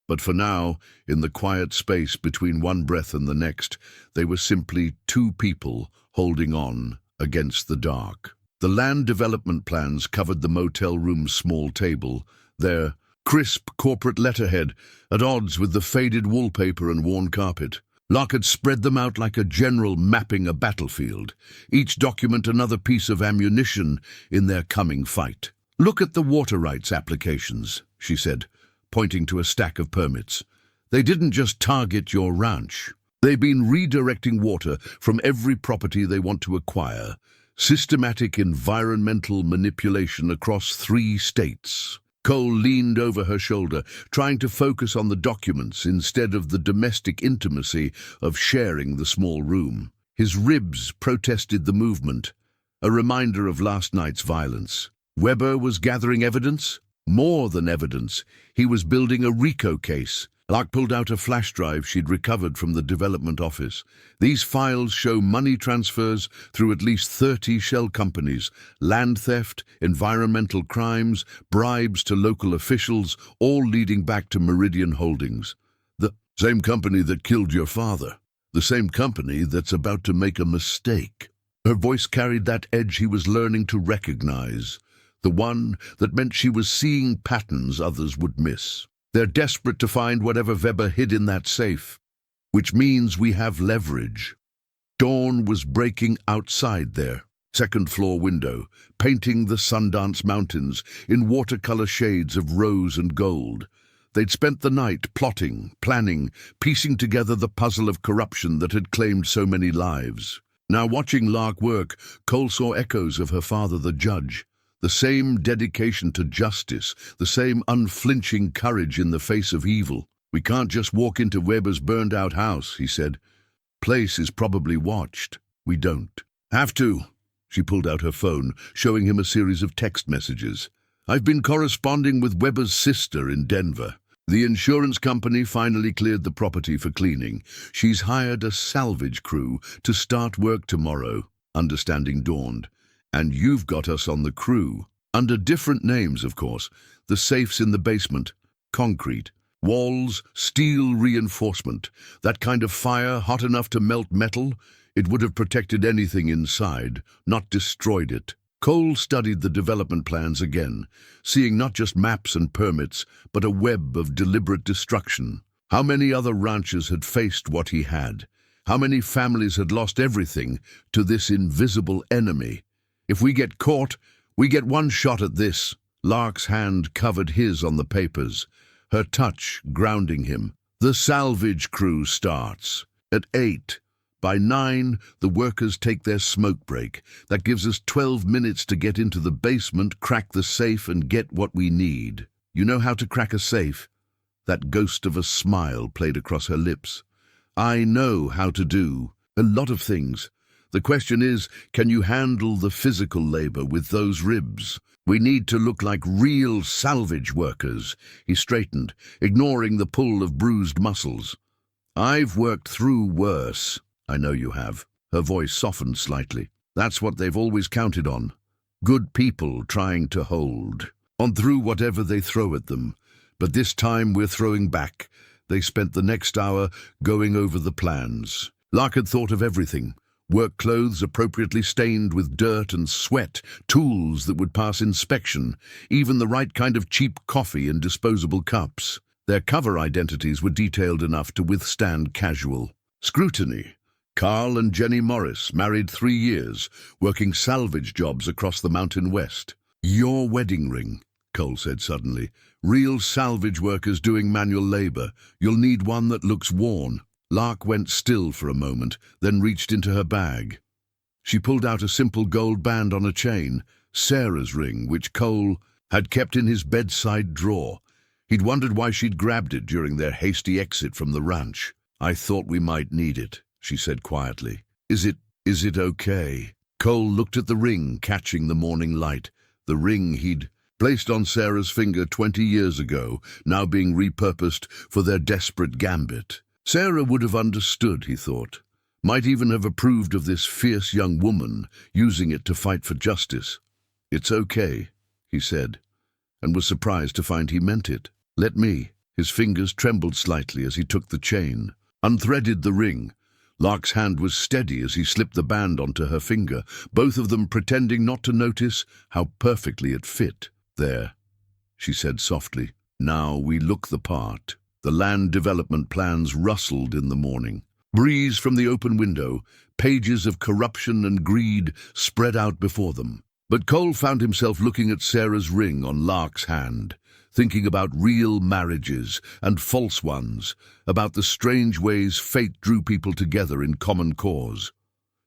But for now, in the quiet space between one breath and the next, they were simply 2 people holding on against the dark. The land development plans covered the motel room's small table. Their crisp corporate letterhead, at odds with the faded wallpaper and worn carpet. Lark had spread them out like a general mapping a battlefield, each document another piece of ammunition in their coming fight. "Look at the water rights applications," she said, pointing to a stack of permits. "They didn't just target your ranch. They've been redirecting water from every property they want to acquire. Systematic environmental manipulation across 3 states. Cole leaned over her shoulder, trying to focus on the documents instead of the domestic intimacy of sharing the small room. His ribs protested the movement, a reminder of last night's violence. Weber was gathering evidence? More than evidence. He was building a RICO case. Lark pulled out a flash drive she'd recovered from the development office. These files show money transfers through at least 30 shell companies, land theft, environmental crimes, bribes to local officials, all leading back to Meridian Holdings. The same company that killed your father. The same company that's about to make a mistake. Her voice carried that edge he was learning to recognize, the one that meant she was seeing patterns others would miss. They're desperate to find whatever Weber hid in that safe, which means we have leverage. Dawn was breaking outside their second-floor window, painting the Sundance Mountains in watercolor shades of rose and gold. They'd spent the night plotting, planning, piecing together the puzzle of corruption that had claimed so many lives. Now, watching Lark work, Cole saw echoes of her father, the judge. The same dedication to justice, the same unflinching courage in the face of evil. "We can't just walk into Weber's burned-out house," he said. "Place is probably watched. We don't." "Have to." She pulled out her phone, showing him a series of text messages. "I've been corresponding with Weber's sister in Denver. The insurance company finally cleared the property for cleaning. She's hired a salvage crew to start work tomorrow." Understanding dawned. "And you've got us on the crew. Under different names, of course. The safe's in the basement. Concrete. Walls, steel reinforcement. That kind of fire hot enough to melt metal. It would have protected anything inside, not destroyed it." Cole studied the development plans again, seeing not just maps and permits, but a web of deliberate destruction. How many other ranchers had faced what he had? How many families had lost everything to this invisible enemy? "If we get caught, we get one shot at this." Lark's hand covered his on the papers, her touch grounding him. "The salvage crew starts at 8. By 9, the workers take their smoke break. That gives us 12 minutes to get into the basement, crack the safe, and get what we need." "You know how to crack a safe?" That ghost of a smile played across her lips. "I know how to do a lot of things. The question is, can you handle the physical labor with those ribs? We need to look like real salvage workers." He straightened, ignoring the pull of bruised muscles. "I've worked through worse." "I know you have." Her voice softened slightly. "That's what they've always counted on. Good people trying to hold on through whatever they throw at them. But this time we're throwing back." They spent the next hour going over the plans. Lark had thought of everything. Work clothes appropriately stained with dirt and sweat, tools that would pass inspection, even the right kind of cheap coffee in disposable cups. Their cover identities were detailed enough to withstand casual scrutiny. Carl and Jenny Morris, married 3 years, working salvage jobs across the Mountain West. "Your wedding ring," Cole said suddenly. "Real salvage workers doing manual labor. You'll need one that looks worn." Lark went still for a moment, then reached into her bag. She pulled out a simple gold band on a chain, Sarah's ring, which Cole had kept in his bedside drawer. He'd wondered why she'd grabbed it during their hasty exit from the ranch. "I thought we might need it," she said quietly. Is it okay?" Cole looked at the ring, catching the morning light. The ring he'd placed on Sarah's finger 20 years ago, now being repurposed for their desperate gambit. Sarah would have understood, he thought. Might even have approved of this fierce young woman using it to fight for justice. "It's okay," he said, and was surprised to find he meant it. "Let me." His fingers trembled slightly as he took the chain, unthreaded the ring. Lark's hand was steady as he slipped the band onto her finger, both of them pretending not to notice how perfectly it fit. "There," she said softly. Now we look the part. The land development plans rustled in the morning. Breeze from the open window, pages of corruption and greed spread out before them. But Cole found himself looking at Sarah's ring on Lark's hand, thinking about real marriages and false ones, about the strange ways fate drew people together in common cause.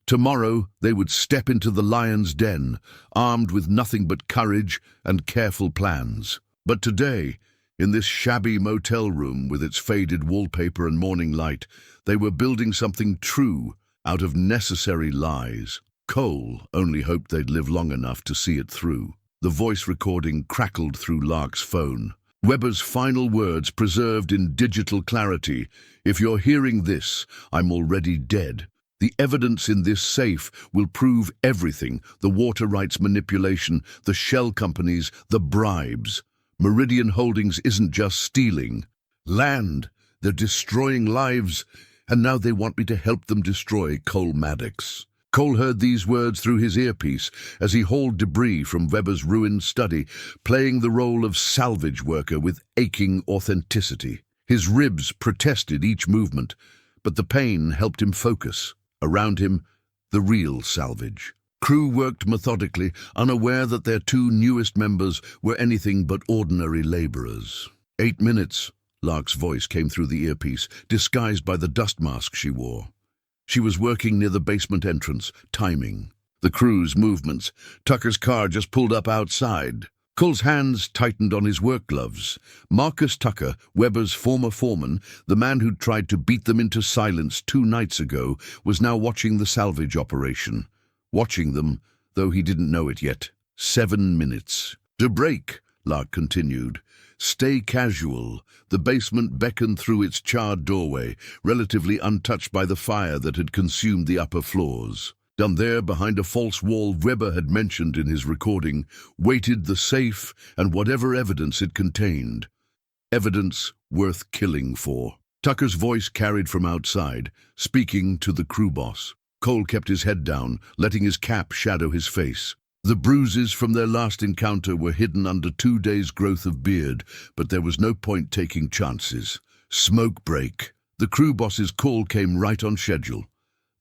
Tomorrow they would step into the lion's den, armed with nothing but courage and careful plans. But today, in this shabby motel room with its faded wallpaper and morning light, they were building something true out of necessary lies. Cole only hoped they'd live long enough to see it through. The voice recording crackled through Lark's phone. Weber's final words preserved in digital clarity. "If you're hearing this, I'm already dead. The evidence in this safe will prove everything: the water rights manipulation, the shell companies, the bribes. Meridian Holdings isn't just stealing land, they're destroying lives, and now they want me to help them destroy Cole Maddox." Cole heard these words through his earpiece as he hauled debris from Weber's ruined study, playing the role of salvage worker with aching authenticity. His ribs protested each movement, but the pain helped him focus. Around him, the real salvage. Crew worked methodically, unaware that their two newest members were anything but ordinary laborers. 8 minutes, Lark's voice came through the earpiece, disguised by the dust mask she wore. She was working near the basement entrance, timing the crew's movements. Tucker's car just pulled up outside. Cole's hands tightened on his work gloves. Marcus Tucker, Weber's former foreman, the man who'd tried to beat them into silence 2 nights ago, was now watching the salvage operation. Watching them, though he didn't know it yet. 7 minutes. "To break," Lark continued. "Stay casual." The basement beckoned through its charred doorway, relatively untouched by the fire that had consumed the upper floors. Down there, behind a false wall Weber had mentioned in his recording, waited the safe and whatever evidence it contained. Evidence worth killing for. Tucker's voice carried from outside, speaking to the crew boss. Cole kept his head down, letting his cap shadow his face. The bruises from their last encounter were hidden under 2 days' growth of beard, but there was no point taking chances. Smoke break. The crew boss's call came right on schedule.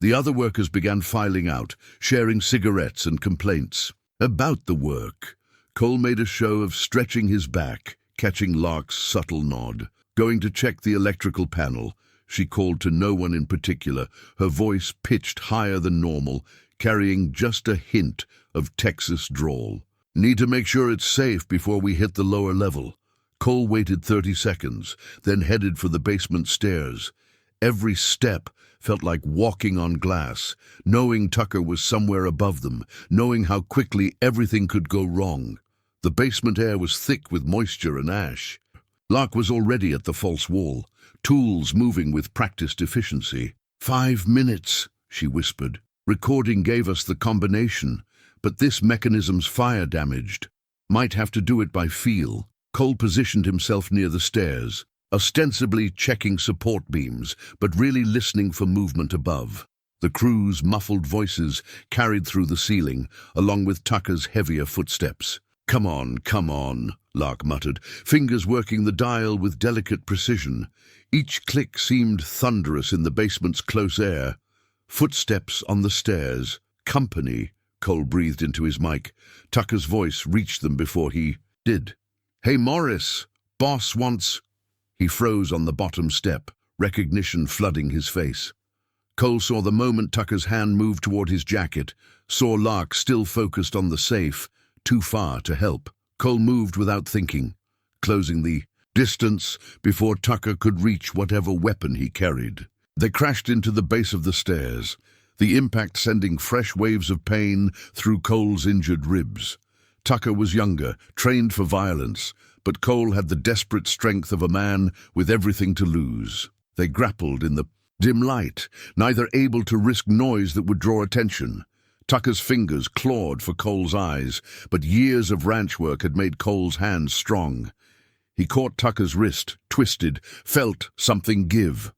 The other workers began filing out, sharing cigarettes and complaints. About the work, Cole made a show of stretching his back, catching Lark's subtle nod. Going to check the electrical panel, she called to no one in particular, her voice pitched higher than normal, carrying just a hint of Texas drawl. "Need to make sure it's safe before we hit the lower level." Cole waited 30 seconds, then headed for the basement stairs. Every step felt like walking on glass, knowing Tucker was somewhere above them, knowing how quickly everything could go wrong. The basement air was thick with moisture and ash. Lark was already at the false wall, tools moving with practiced efficiency. 5 minutes, she whispered. "Recording gave us the combination, but this mechanism's fire damaged. Might have to do it by feel." Cole positioned himself near the stairs, ostensibly checking support beams, but really listening for movement above. The crew's muffled voices carried through the ceiling, along with Tucker's heavier footsteps. Come on," Lark muttered, fingers working the dial with delicate precision. Each click seemed thunderous in the basement's close air. Footsteps on the stairs. "Company," Cole breathed into his mic. Tucker's voice reached them before he did. "Hey, Morris, boss wants—" He froze on the bottom step, recognition flooding his face. Cole saw the moment Tucker's hand moved toward his jacket, saw Lark still focused on the safe, too far to help. Cole moved without thinking, closing the distance before Tucker could reach whatever weapon he carried. They crashed into the base of the stairs, the impact sending fresh waves of pain through Cole's injured ribs. Tucker was younger, trained for violence, but Cole had the desperate strength of a man with everything to lose. They grappled in the dim light, neither able to risk noise that would draw attention. Tucker's fingers clawed for Cole's eyes, but years of ranch work had made Cole's hands strong. He caught Tucker's wrist, twisted, felt something give.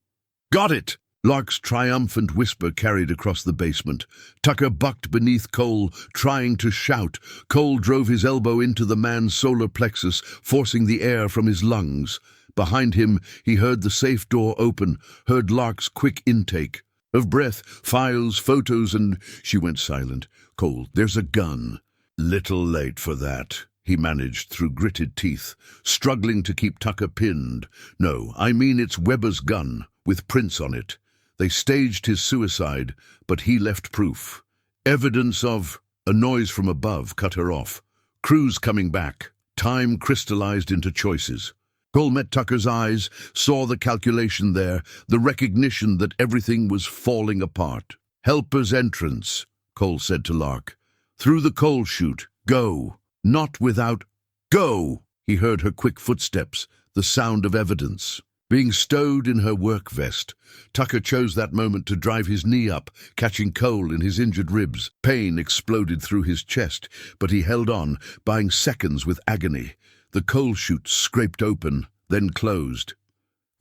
"Got it!" Lark's triumphant whisper carried across the basement. Tucker bucked beneath Cole, trying to shout. Cole drove his elbow into the man's solar plexus, forcing the air from his lungs. Behind him, he heard the safe door open, heard Lark's quick intake of breath, files, photos, and she went silent. "Cole, there's a gun." "Little late for that," he managed through gritted teeth, struggling to keep Tucker pinned. "No, I mean it's Weber's gun, with prints on it. They staged his suicide, but he left proof. Evidence of—" A noise from above cut her off. Crews coming back. Time crystallized into choices. Cole met Tucker's eyes, saw the calculation there, the recognition that everything was falling apart. "Helper's entrance," Cole said to Lark. "Through the coal chute. Go. Not without—" "Go!" He heard her quick footsteps, the sound of evidence being stowed in her work vest. Tucker chose that moment to drive his knee up, catching Cole in his injured ribs. Pain exploded through his chest, but he held on, buying seconds with agony. The coal chute scraped open, then closed.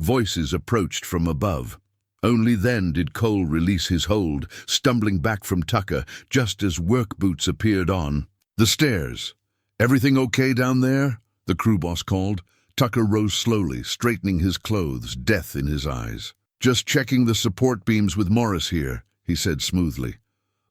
Voices approached from above. Only then did Cole release his hold, stumbling back from Tucker just as work boots appeared on the stairs. "Everything okay down there?" the crew boss called. Tucker rose slowly, straightening his clothes, death in his eyes. "Just checking the support beams with Morris here," he said smoothly.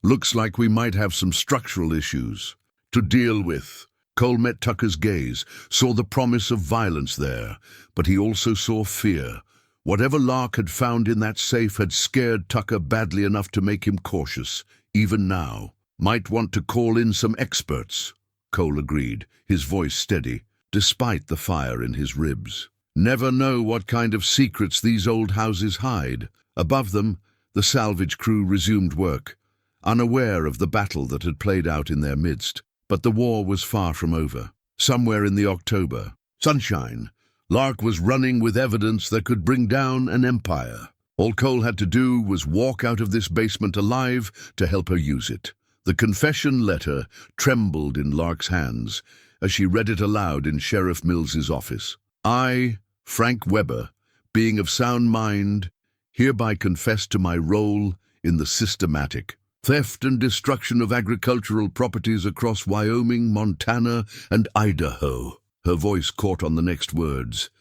"Looks like we might have some structural issues to deal with." Cole met Tucker's gaze, saw the promise of violence there, but he also saw fear. Whatever Lark had found in that safe had scared Tucker badly enough to make him cautious, even now. "Might want to call in some experts," Cole agreed, his voice steady, despite the fire in his ribs. "Never know what kind of secrets these old houses hide." Above them, the salvage crew resumed work, unaware of the battle that had played out in their midst. But the war was far from over. Somewhere in the October sunshine, Lark was running with evidence that could bring down an empire. All Cole had to do was walk out of this basement alive to help her use it. The confession letter trembled in Lark's hands as she read it aloud in Sheriff Mills's office. "I, Frank Weber, being of sound mind, hereby confess to my role in the systematic theft and destruction of agricultural properties across Wyoming, Montana, and Idaho." Her voice caught on the next words.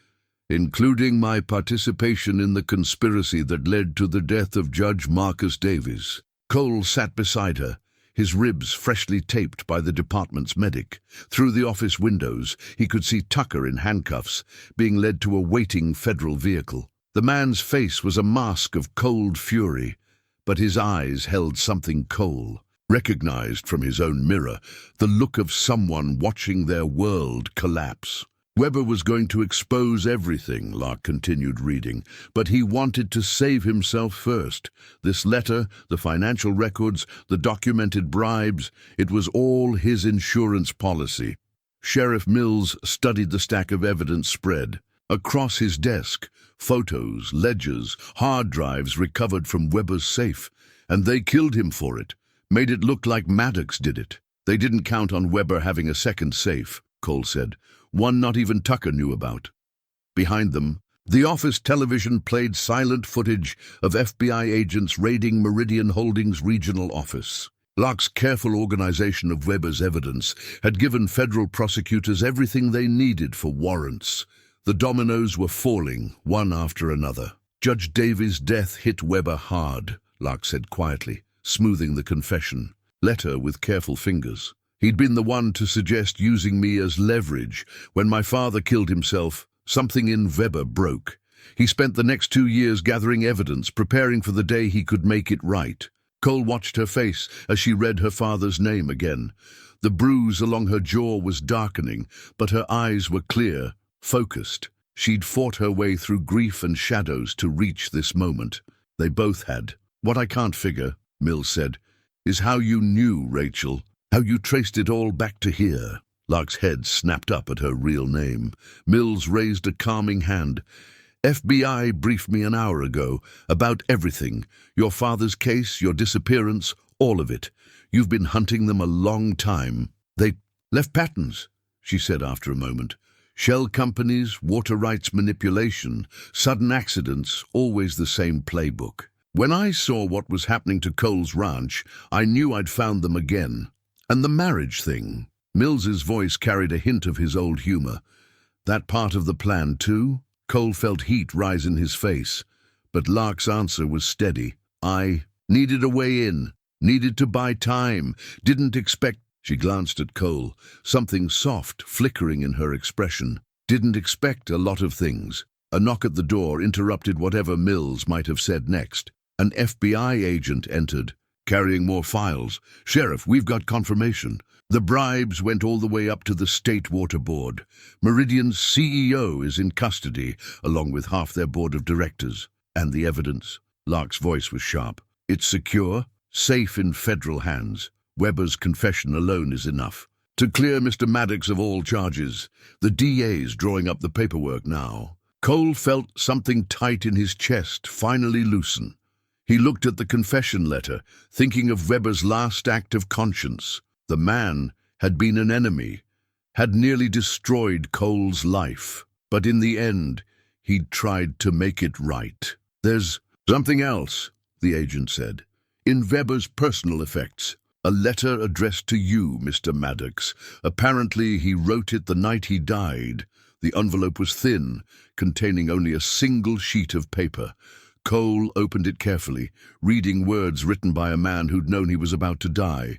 "Including my participation in the conspiracy that led to the death of Judge Marcus Davies." Cole sat beside her, his ribs freshly taped by the department's medic. Through the office windows, he could see Tucker in handcuffs, being led to a waiting federal vehicle. The man's face was a mask of cold fury, but his eyes held something Cole recognized from his own mirror, the look of someone watching their world collapse. Weber was going to expose everything, Lark continued reading, but he wanted to save himself first. This letter, the financial records, the documented bribes, it was all his insurance policy. Sheriff Mills studied the stack of evidence spread. Across his desk, photos, ledgers, hard drives recovered from Weber's safe, and they killed him for it, made it look like Maddox did it. They didn't count on Weber having a second safe, Cole said, one not even Tucker knew about. Behind them, the office television played silent footage of FBI agents raiding Meridian Holdings' regional office. Lark's careful organization of Weber's evidence had given federal prosecutors everything they needed for warrants. The dominoes were falling, one after another. Judge Davies' death hit Weber hard, Lark said quietly, smoothing the confession letter with careful fingers. He'd been the one to suggest using me as leverage. When my father killed himself, something in Weber broke. He spent the next 2 years gathering evidence, preparing for the day he could make it right. Cole watched her face as she read her father's name again. The bruise along her jaw was darkening, but her eyes were clear, focused. She'd fought her way through grief and shadows to reach this moment. They both had. "What I can't figure," Mills said, "is how you knew, Rachel. How you traced it all back to here." Lark's head snapped up at her real name. Mills raised a calming hand. "FBI briefed me an hour ago about everything. Your father's case, your disappearance, all of it. You've been hunting them a long time. They left patterns," she said after a moment. "Shell companies, water rights manipulation, sudden accidents, always the same playbook." When I saw what was happening to Cole's ranch, I knew I'd found them again. And the marriage thing. Mills's voice carried a hint of his old humor. That part of the plan too? Cole felt heat rise in his face, but Lark's answer was steady. I needed a way in, needed to buy time, didn't expect... She glanced at Cole, something soft flickering in her expression. Didn't expect a lot of things. A knock at the door interrupted whatever Mills might have said next. An FBI agent entered, carrying more files. "Sheriff, we've got confirmation. The bribes went all the way up to the State Water Board. Meridian's CEO is in custody, along with half their board of directors. And the evidence?" Lark's voice was sharp. "It's secure, safe in federal hands. Weber's confession alone is enough to clear Mr. Maddox of all charges. The DA's drawing up the paperwork now." Cole felt something tight in his chest finally loosen. He looked at the confession letter, thinking of Weber's last act of conscience. The man had been an enemy, had nearly destroyed Cole's life. But in the end, he'd tried to make it right. "There's something else," the agent said. "In Weber's personal effects. A letter addressed to you, Mr. Maddox. Apparently he wrote it the night he died. The envelope was thin, containing only a single sheet of paper. Cole opened it carefully, reading words written by a man who'd known he was about to die.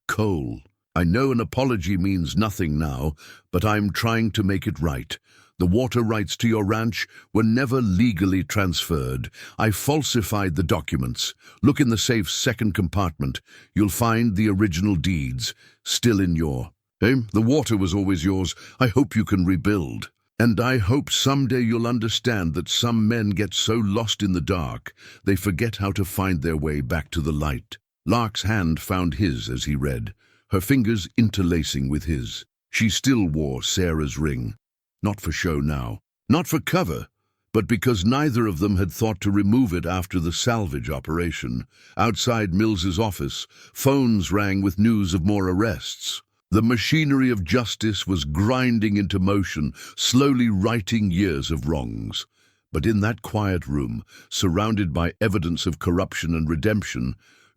"Cole, I know an apology means nothing now, but I'm trying to make it right. The water rights to your ranch were never legally transferred. I falsified the documents. Look in the safe's second compartment. You'll find the original deeds, still in your... The water was always yours. I hope you can rebuild. And I hope someday you'll understand that some men get so lost in the dark, they forget how to find their way back to the light." Lark's hand found his as he read, her fingers interlacing with his. She still wore Sarah's ring. Not for show now, not for cover, but because neither of them had thought to remove it after the salvage operation. Outside Mills's office, phones rang with news of more arrests. The machinery of justice was grinding into motion, slowly righting years of wrongs. But in that quiet room, surrounded by evidence of corruption and redemption,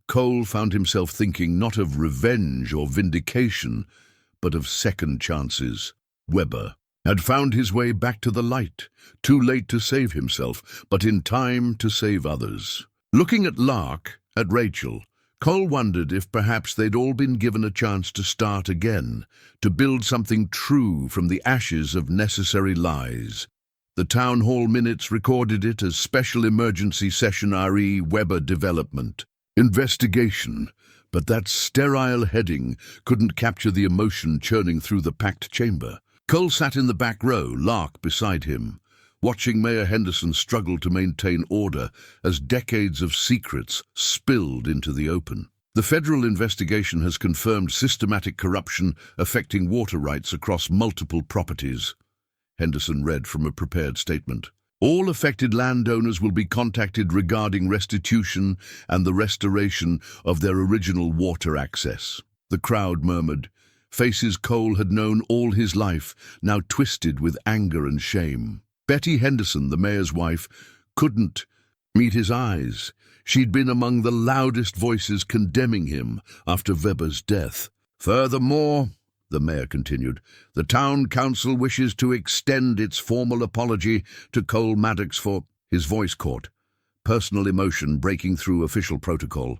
Cole found himself thinking not of revenge or vindication, but of second chances. Weber had found his way back to the light, too late to save himself, but in time to save others. Looking at Lark, at Rachel, Cole wondered if perhaps they'd all been given a chance to start again, to build something true from the ashes of necessary lies. The town hall minutes recorded it as Special Emergency Session RE Weber Development. Investigation. But that sterile heading couldn't capture the emotion churning through the packed chamber. Cole sat in the back row, Lark beside him, watching Mayor Henderson struggle to maintain order as decades of secrets spilled into the open. The federal investigation has confirmed systematic corruption affecting water rights across multiple properties, Henderson read from a prepared statement. All affected landowners will be contacted regarding restitution and the restoration of their original water access. The crowd murmured, faces Cole had known all his life, now twisted with anger and shame. Betty Henderson, the mayor's wife, couldn't meet his eyes. She'd been among the loudest voices condemning him after Weber's death. "Furthermore," the mayor continued, "the town council wishes to extend its formal apology to Cole Maddox for..." His voice caught, personal emotion breaking through official protocol.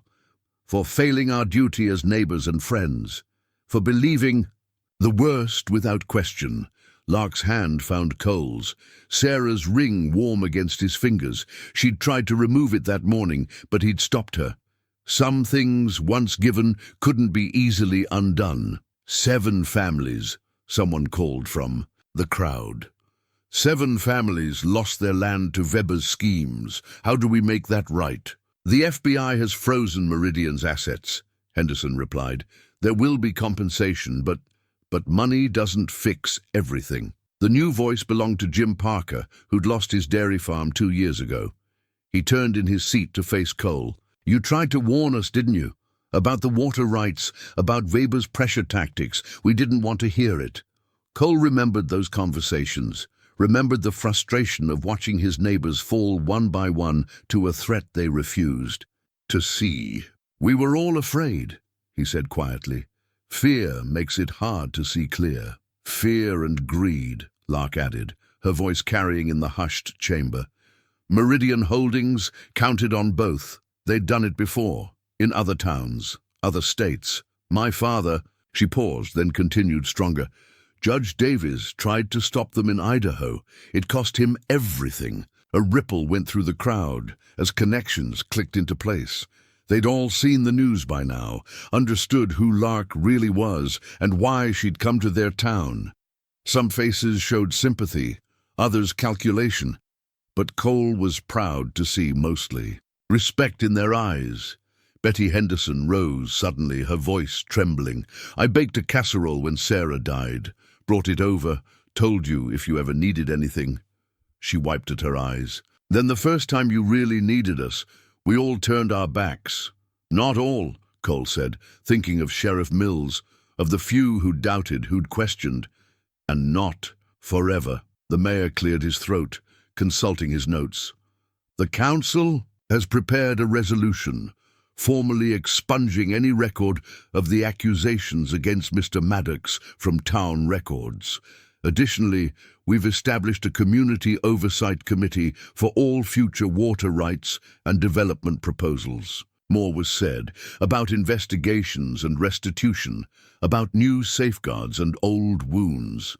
"For failing our duty as neighbors and friends. For believing..." The worst, without question. Lark's hand found Cole's, Sarah's ring warm against his fingers. She'd tried to remove it that morning, but he'd stopped her. Some things, once given, couldn't be easily undone. 7 families, someone called from the crowd. 7 families lost their land to Weber's schemes. How do we make that right? "The FBI has frozen Meridian's assets," Henderson replied. "There will be compensation, but money doesn't fix everything." The new voice belonged to Jim Parker, who'd lost his dairy farm 2 years ago. He turned in his seat to face Cole. "You tried to warn us, didn't you? About the water rights, about Weber's pressure tactics. We didn't want to hear it." Cole remembered those conversations, remembered the frustration of watching his neighbors fall one by one to a threat they refused to see. "We were all afraid," he said quietly. "Fear makes it hard to see clear." "Fear and greed," Lark added, her voice carrying in the hushed chamber. Meridian Holdings counted on both. They'd done it before, in other towns, other states. My father— She paused, then continued stronger. "Judge Davies tried to stop them in Idaho. It cost him everything." A ripple went through the crowd as connections clicked into place. They'd all seen the news by now, understood who Lark really was and why she'd come to their town. Some faces showed sympathy, others calculation, but Cole was proud to see mostly respect in their eyes. Betty Henderson rose suddenly, her voice trembling. "I baked a casserole when Sarah died, brought it over, told you if you ever needed anything." She wiped at her eyes. "Then the first time you really needed us, we all turned our backs." "Not all," Cole said, thinking of Sheriff Mills, of the few who doubted, who'd questioned. "And not forever." The mayor cleared his throat, consulting his notes. "The council has prepared a resolution, formally expunging any record of the accusations against Mr. Maddox from town records. Additionally, we've established a community oversight committee for all future water rights and development proposals." More was said about investigations and restitution, about new safeguards and old wounds.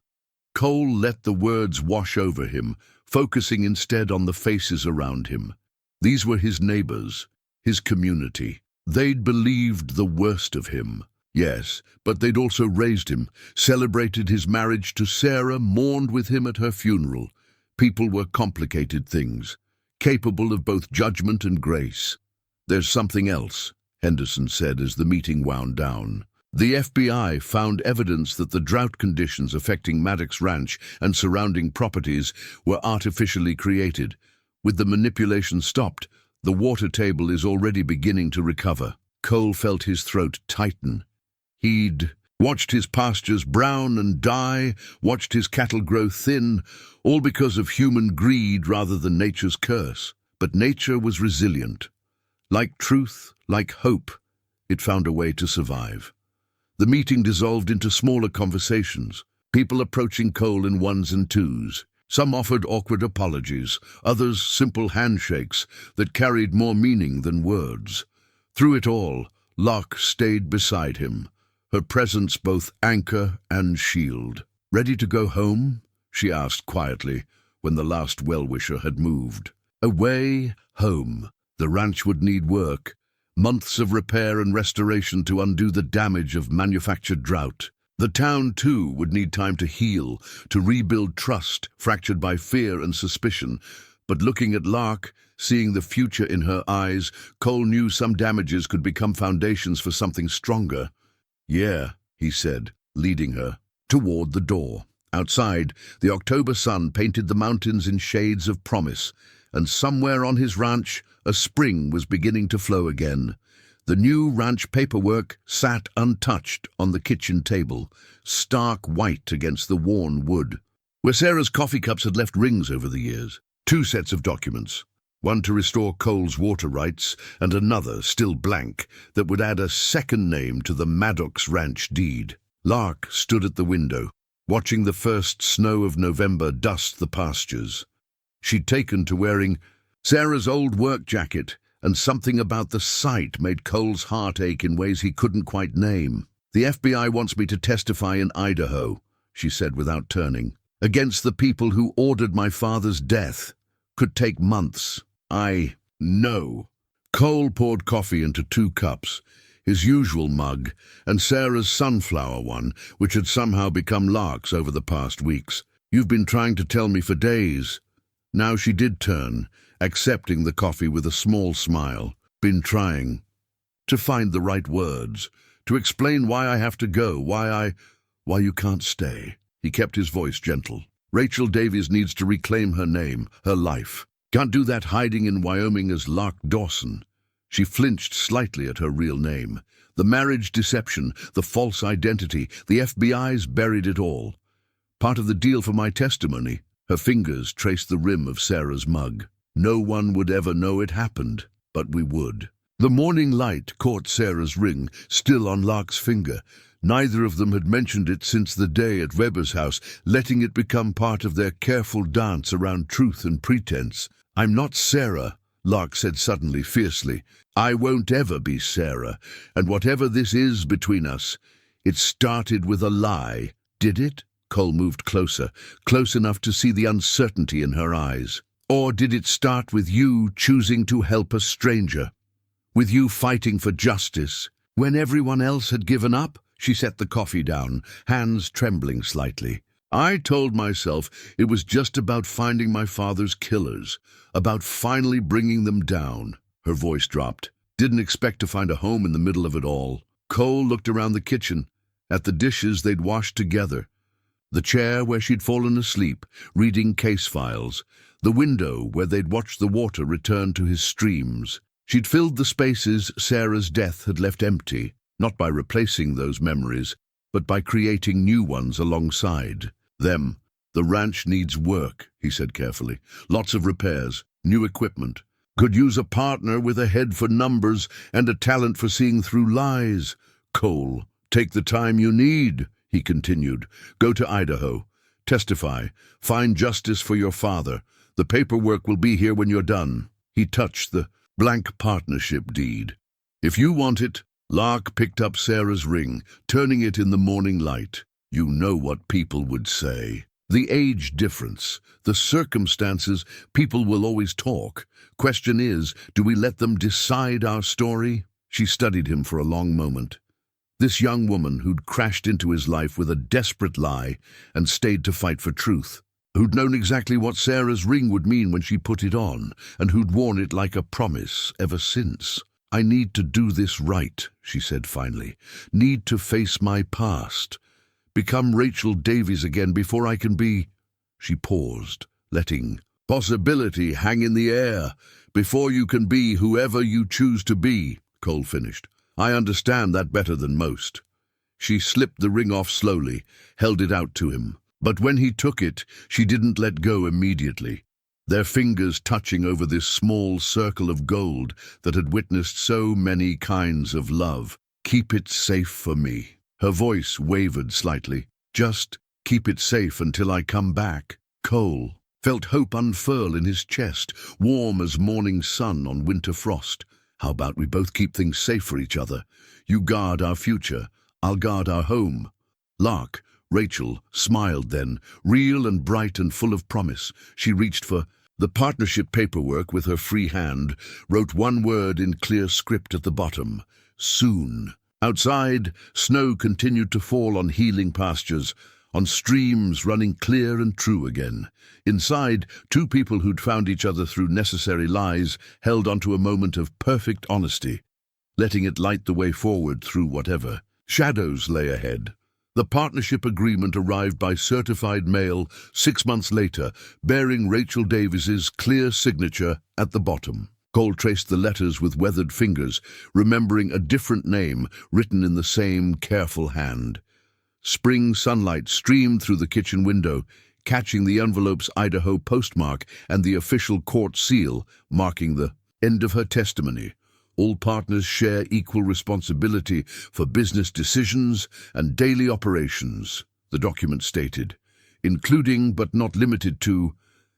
Cole let the words wash over him, focusing instead on the faces around him. These were his neighbors, his community. They'd believed the worst of him. Yes, but they'd also raised him, celebrated his marriage to Sarah, mourned with him at her funeral. People were complicated things, capable of both judgment and grace. "There's something else," Henderson said as the meeting wound down. "The FBI found evidence that the drought conditions affecting Maddox Ranch and surrounding properties were artificially created. With the manipulation stopped, the water table is already beginning to recover." Cole felt his throat tighten. He'd watched his pastures brown and die, watched his cattle grow thin, all because of human greed rather than nature's curse. But nature was resilient. Like truth, like hope, it found a way to survive. The meeting dissolved into smaller conversations, people approaching Cole in ones and twos. Some offered awkward apologies, others simple handshakes that carried more meaning than words. Through it all, Lark stayed beside him, her presence both anchor and shield. "Ready to go home?" she asked quietly when the last well-wisher had moved. Away, home. The ranch would need work, months of repair and restoration to undo the damage of manufactured drought. The town, too, would need time to heal, to rebuild trust, fractured by fear and suspicion. But looking at Lark, seeing the future in her eyes, Cole knew some damages could become foundations for something stronger. "Yeah," he said, leading her toward the door. Outside, the October sun painted the mountains in shades of promise, and somewhere on his ranch, a spring was beginning to flow again. The new ranch paperwork sat untouched on the kitchen table, stark white against the worn wood, where Sarah's coffee cups had left rings over the years. 2 sets of documents, one to restore Cole's water rights, and another, still blank, that would add a second name to the Maddox Ranch deed. Lark stood at the window, watching the first snow of November dust the pastures. She'd taken to wearing Sarah's old work jacket, and something about the sight made Cole's heart ache in ways he couldn't quite name. "The FBI wants me to testify in Idaho," she said without turning, "against the people who ordered my father's death. Could take months." "I know." Cole poured coffee into 2 cups, his usual mug, and Sarah's sunflower one, which had somehow become Lark's over the past weeks. "You've been trying to tell me for days." Now she did turn, accepting the coffee with a small smile. "Been trying to find the right words, to explain why I have to go, why you can't stay." He kept his voice gentle. "Rachel Davies needs to reclaim her name, her life. Can't do that hiding in Wyoming as Lark Dawson." She flinched slightly at her real name. The marriage deception, the false identity, the FBI's buried it all. "Part of the deal for my testimony," Her fingers traced the rim of Sarah's mug. No one would ever know it happened, but we would. The morning light caught Sarah's ring, still on Lark's finger. Neither of them had mentioned it since the day at Weber's house, letting it become part of their careful dance around truth and pretense. "I'm not Sarah," Lark said suddenly, fiercely. "I won't ever be Sarah, and whatever this is between us, it started with a lie." "Did it?" Cole moved closer, close enough to see the uncertainty in her eyes. "Or did it start with you choosing to help a stranger? With you fighting for justice, when everyone else had given up?" She set the coffee down, hands trembling slightly. "I told myself it was just about finding my father's killers, about finally bringing them down." Her voice dropped. "Didn't expect to find a home in the middle of it all." Cole looked around the kitchen, at the dishes they'd washed together, the chair where she'd fallen asleep, reading case files, the window where they'd watched the water return to his streams. She'd filled the spaces Sarah's death had left empty, not by replacing those memories, but by creating new ones alongside them. "The ranch needs work," he said carefully. "Lots of repairs, new equipment. Could use a partner with a head for numbers and a talent for seeing through lies. Cole, take the time you need," he continued. "Go to Idaho. Testify. Find justice for your father. The paperwork will be here when you're done." He touched the blank partnership deed. "If you want it." Lark picked up Sarah's ring, turning it in the morning light. "You know what people would say. The age difference, the circumstances, people will always talk. Question is, do we let them decide our story?" She studied him for a long moment. This young woman who'd crashed into his life with a desperate lie and stayed to fight for truth, who'd known exactly what Sarah's ring would mean when she put it on, and who'd worn it like a promise ever since. "I need to do this right," she said finally. "Need to face my past. Become Rachel Davies again before I can be—" She paused, letting possibility hang in the air. "Before you can be whoever you choose to be," Cole finished. "I understand that better than most." She slipped the ring off slowly, held it out to him. But when he took it, she didn't let go immediately, their fingers touching over this small circle of gold that had witnessed so many kinds of love. "Keep it safe for me." Her voice wavered slightly. "Just keep it safe until I come back." Cole felt hope unfurl in his chest, warm as morning sun on winter frost. "How about we both keep things safe for each other? You guard our future, I'll guard our home." Lark, Rachel, smiled then, real and bright and full of promise. She reached for the partnership paperwork with her free hand, wrote one word in clear script at the bottom: "Soon." Outside, snow continued to fall on healing pastures, on streams running clear and true again. Inside, two people who'd found each other through necessary lies held onto a moment of perfect honesty, letting it light the way forward through whatever shadows lay ahead. The partnership agreement arrived by certified mail 6 months later, bearing Rachel Davies's clear signature at the bottom. Cole traced the letters with weathered fingers, remembering a different name written in the same careful hand. Spring sunlight streamed through the kitchen window, catching the envelope's Idaho postmark and the official court seal, marking the end of her testimony. "All partners share equal responsibility for business decisions and daily operations," the document stated, "including but not limited to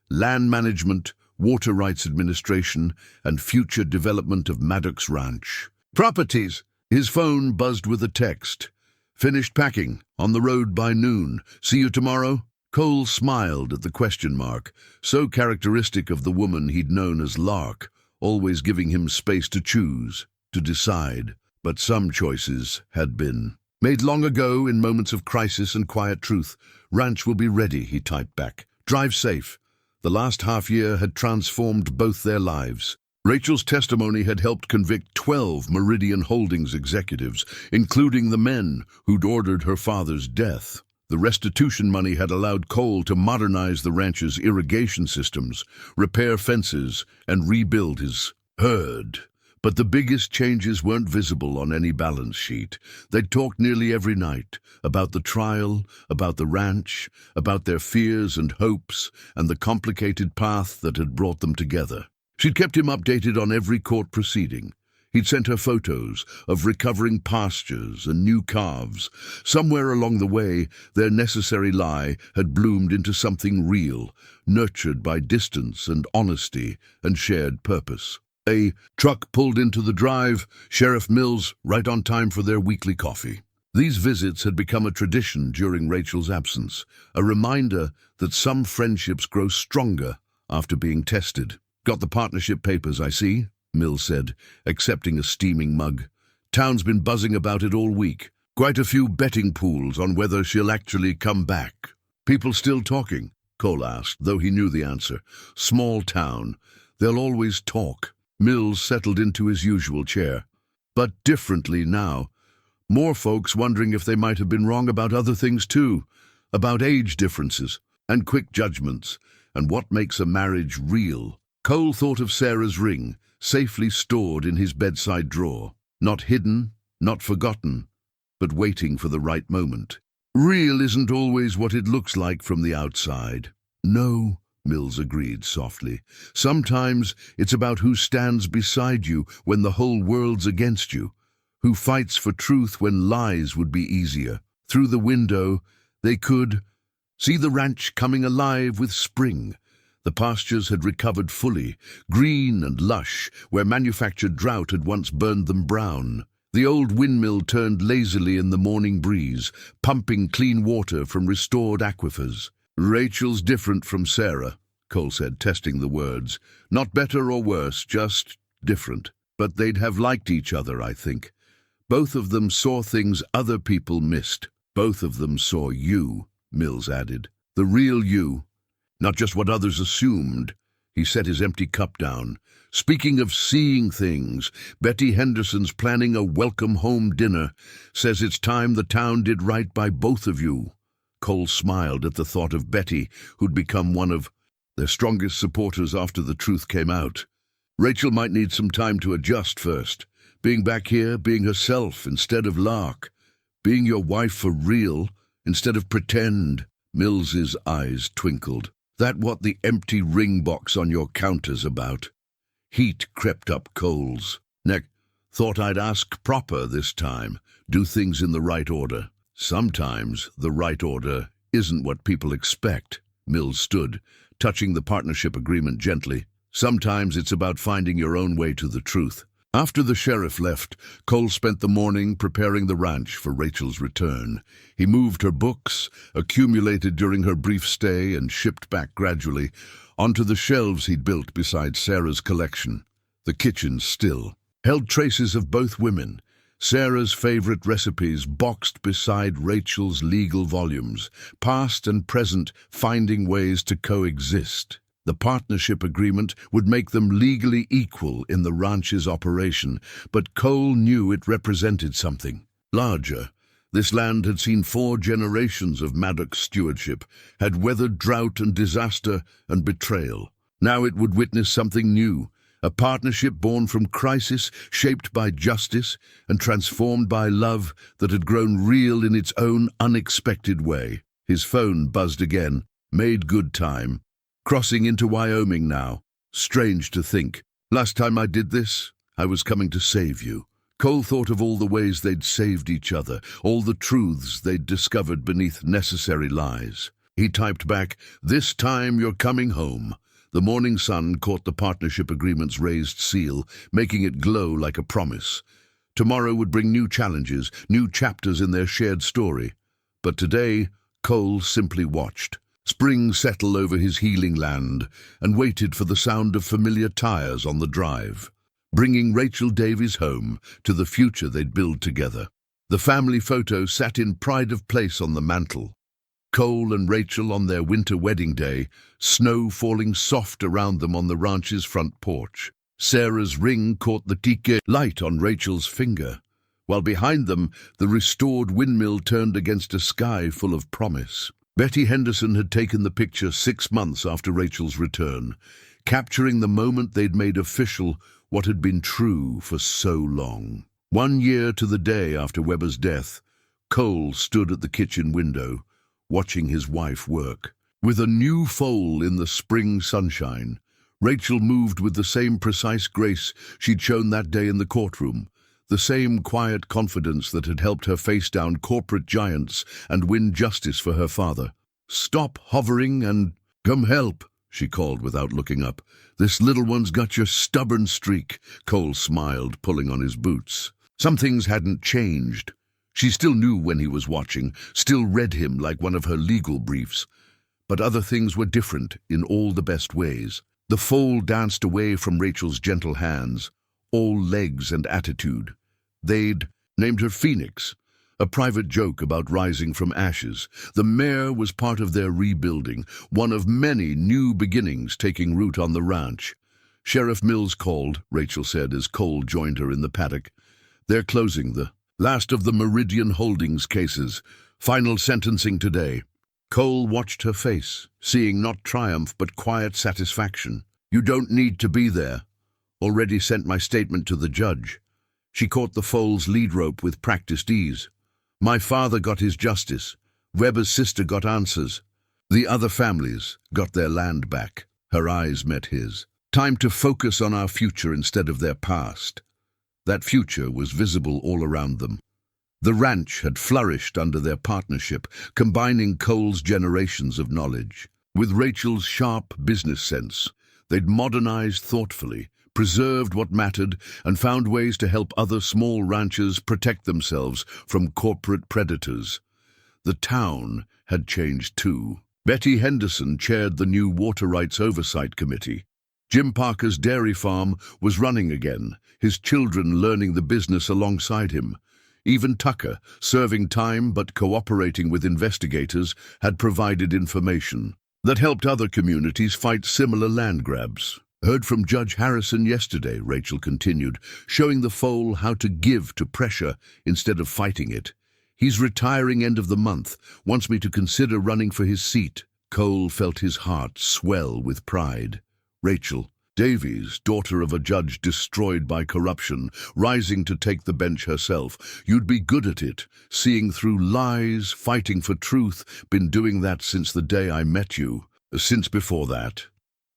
land management, water rights administration, and future development of Maddox Ranch. Properties." His phone buzzed with a text. "Finished packing. On the road by noon. See you tomorrow?" Cole smiled at the question mark, so characteristic of the woman he'd known as Lark, always giving him space to choose, to decide. But some choices had been made long ago in moments of crisis and quiet truth. "Ranch will be ready," he typed back. "Drive safe." The last half year had transformed both their lives. Rachel's testimony had helped convict 12 Meridian Holdings executives, including the men who'd ordered her father's death. The restitution money had allowed Cole to modernize the ranch's irrigation systems, repair fences, and rebuild his herd. But the biggest changes weren't visible on any balance sheet. They'd talked nearly every night about the trial, about the ranch, about their fears and hopes, and the complicated path that had brought them together. She'd kept him updated on every court proceeding. He'd sent her photos of recovering pastures and new calves. Somewhere along the way, their necessary lie had bloomed into something real, nurtured by distance and honesty and shared purpose. A truck pulled into the drive, Sheriff Mills right on time for their weekly coffee. These visits had become a tradition during Rachel's absence, a reminder that some friendships grow stronger after being tested. "Got the partnership papers, I see," Mills said, accepting a steaming mug. "Town's been buzzing about it all week. Quite a few betting pools on whether she'll actually come back." "People still talking?" Cole asked, though he knew the answer. Small town. They'll always talk. Mills settled into his usual chair. But differently now. More folks wondering if they might have been wrong about other things too. About age differences, and quick judgments, and what makes a marriage real. Cole thought of Sarah's ring, safely stored in his bedside drawer. Not hidden, not forgotten, but waiting for the right moment. Real isn't always what it looks like from the outside. No, Mills agreed softly. Sometimes it's about who stands beside you when the whole world's against you, who fights for truth when lies would be easier. Through the window, they could see the ranch coming alive with spring. The pastures had recovered fully, green and lush, where manufactured drought had once burned them brown. The old windmill turned lazily in the morning breeze, pumping clean water from restored aquifers. "Rachel's different from Sarah," Cole said, testing the words. "Not better or worse, just different. But they'd have liked each other, I think. Both of them saw things other people missed. Both of them saw you," Mills added. "The real you, not just what others assumed." He set his empty cup down. "Speaking of seeing things, Betty Henderson's planning a welcome home dinner. Says it's time the town did right by both of you." Cole smiled at the thought of Betty, who'd become one of their strongest supporters after the truth came out. Rachel might need some time to adjust first. Being back here, being herself instead of Lark. Being your wife for real instead of pretend. Mills's eyes twinkled. "That what the empty ring box on your counter's about?" Heat crept up Cole's neck. "Thought I'd ask proper this time. Do things in the right order." "Sometimes the right order isn't what people expect." Mills stood, touching the partnership agreement gently. "Sometimes it's about finding your own way to the truth." After the sheriff left, Cole spent the morning preparing the ranch for Rachel's return. He moved her books, accumulated during her brief stay and shipped back gradually, onto the shelves he'd built beside Sarah's collection. The kitchen still held traces of both women. Sarah's favorite recipes boxed beside Rachel's legal volumes, past and present finding ways to coexist. The partnership agreement would make them legally equal in the ranch's operation, but Cole knew it represented something larger. This land had seen 4 generations of Maddox stewardship, had weathered drought and disaster and betrayal. Now it would witness something new, a partnership born from crisis, shaped by justice, and transformed by love that had grown real in its own unexpected way. His phone buzzed again. Made good time. Crossing into Wyoming now. Strange to think. Last time I did this, I was coming to save you. Cole thought of all the ways they'd saved each other, all the truths they'd discovered beneath necessary lies. He typed back, "This time you're coming home." The morning sun caught the partnership agreement's raised seal, making it glow like a promise. Tomorrow would bring new challenges, new chapters in their shared story. But today, Cole simply watched. Spring settled over his healing land and waited for the sound of familiar tires on the drive, bringing Rachel Davies home to the future they'd build together. The family photo sat in pride of place on the mantel. Cole and Rachel on their winter wedding day, snow falling soft around them on the ranch's front porch. Sarah's ring caught the tike light on Rachel's finger, while behind them the restored windmill turned against a sky full of promise. Betty Henderson had taken the picture 6 months after Rachel's return, capturing the moment they'd made official what had been true for so long. 1 year to the day after Weber's death, Cole stood at the kitchen window, watching his wife work. With a new foal in the spring sunshine, Rachel moved with the same precise grace she'd shown that day in the courtroom, the same quiet confidence that had helped her face down corporate giants and win justice for her father. "Stop hovering and come help," she called without looking up. "This little one's got your stubborn streak," Cole smiled, pulling on his boots. Some things hadn't changed. She still knew when he was watching, still read him like one of her legal briefs. But other things were different in all the best ways. The foal danced away from Rachel's gentle hands, all legs and attitude. They'd named her Phoenix, a private joke about rising from ashes. The mare was part of their rebuilding, one of many new beginnings taking root on the ranch. "Sheriff Mills called," Rachel said as Cole joined her in the paddock. "They're closing the last of the Meridian Holdings cases. Final sentencing today." Cole watched her face, seeing not triumph but quiet satisfaction. "You don't need to be there. Already sent my statement to the judge." She caught the foal's lead rope with practiced ease. "My father got his justice. Weber's sister got answers. The other families got their land back." Her eyes met his. "Time to focus on our future instead of their past." That future was visible all around them. The ranch had flourished under their partnership, combining Cole's generations of knowledge with Rachel's sharp business sense. They'd modernized thoughtfully, preserved what mattered, and found ways to help other small ranchers protect themselves from corporate predators. The town had changed too. Betty Henderson chaired the new Water Rights Oversight Committee. Jim Parker's dairy farm was running again, his children learning the business alongside him. Even Tucker, serving time but cooperating with investigators, had provided information that helped other communities fight similar land grabs. "Heard from Judge Harrison yesterday," Rachel continued, showing the foal how to give to pressure instead of fighting it. "He's retiring end of the month, wants me to consider running for his seat." Cole felt his heart swell with pride. Rachel Davies, daughter of a judge destroyed by corruption, rising to take the bench herself. "You'd be good at it, seeing through lies, fighting for truth. Been doing that since the day I met you. Since before that."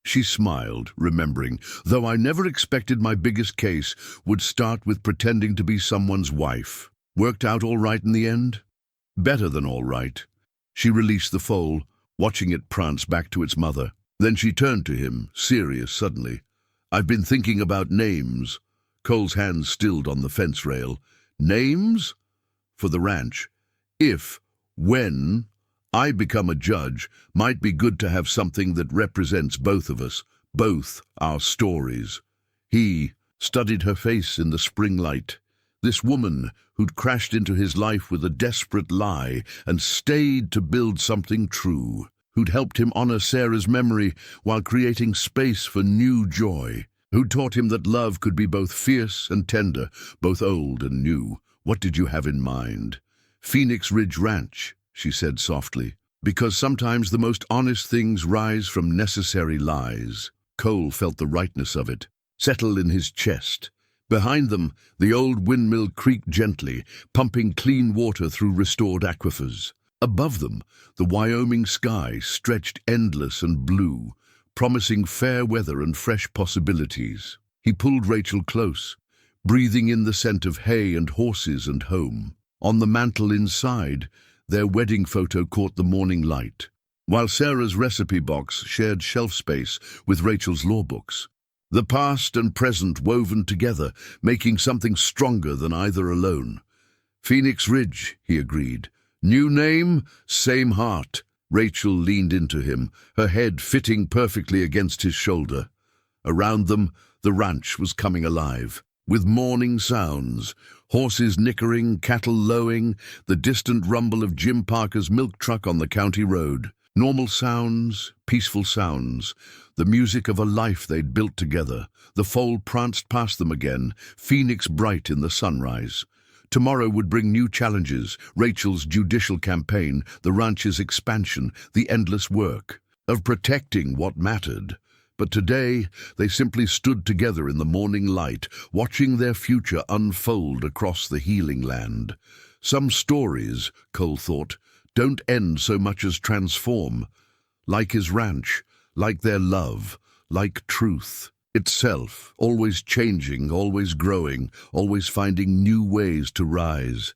She smiled, remembering, "Though I never expected my biggest case would start with pretending to be someone's wife. Worked out all right in the end?" "Better than all right." She released the foal, watching it prance back to its mother. Then she turned to him, serious suddenly. "I've been thinking about names." Cole's hands stilled on the fence rail. "Names? For the ranch. When I become a judge, might be good to have something that represents both of us, both our stories." He studied her face in the spring light. This woman who'd crashed into his life with a desperate lie and stayed to build something true, who'd helped him honor Sarah's memory while creating space for new joy, who'd taught him that love could be both fierce and tender, both old and new. "What did you have in mind?" "Phoenix Ridge Ranch," she said softly, "because sometimes the most honest things rise from necessary lies." Cole felt the rightness of it settle in his chest. Behind them, the old windmill creaked gently, pumping clean water through restored aquifers. Above them, the Wyoming sky stretched endless and blue, promising fair weather and fresh possibilities. He pulled Rachel close, breathing in the scent of hay and horses and home. On the mantel inside, their wedding photo caught the morning light, while Sarah's recipe box shared shelf space with Rachel's law books. The past and present woven together, making something stronger than either alone. "Phoenix Ridge," he agreed. "New name, same heart." Rachel leaned into him, her head fitting perfectly against his shoulder. Around them, the ranch was coming alive, with morning sounds, horses nickering, cattle lowing, the distant rumble of Jim Parker's milk truck on the county road. Normal sounds, peaceful sounds, the music of a life they'd built together. The foal pranced past them again, Phoenix bright in the sunrise. Tomorrow would bring new challenges, Rachel's judicial campaign, the ranch's expansion, the endless work of protecting what mattered. But today, they simply stood together in the morning light, watching their future unfold across the healing land. Some stories, Cole thought, don't end so much as transform. Like his ranch, like their love, like truth itself, always changing, always growing, always finding new ways to rise.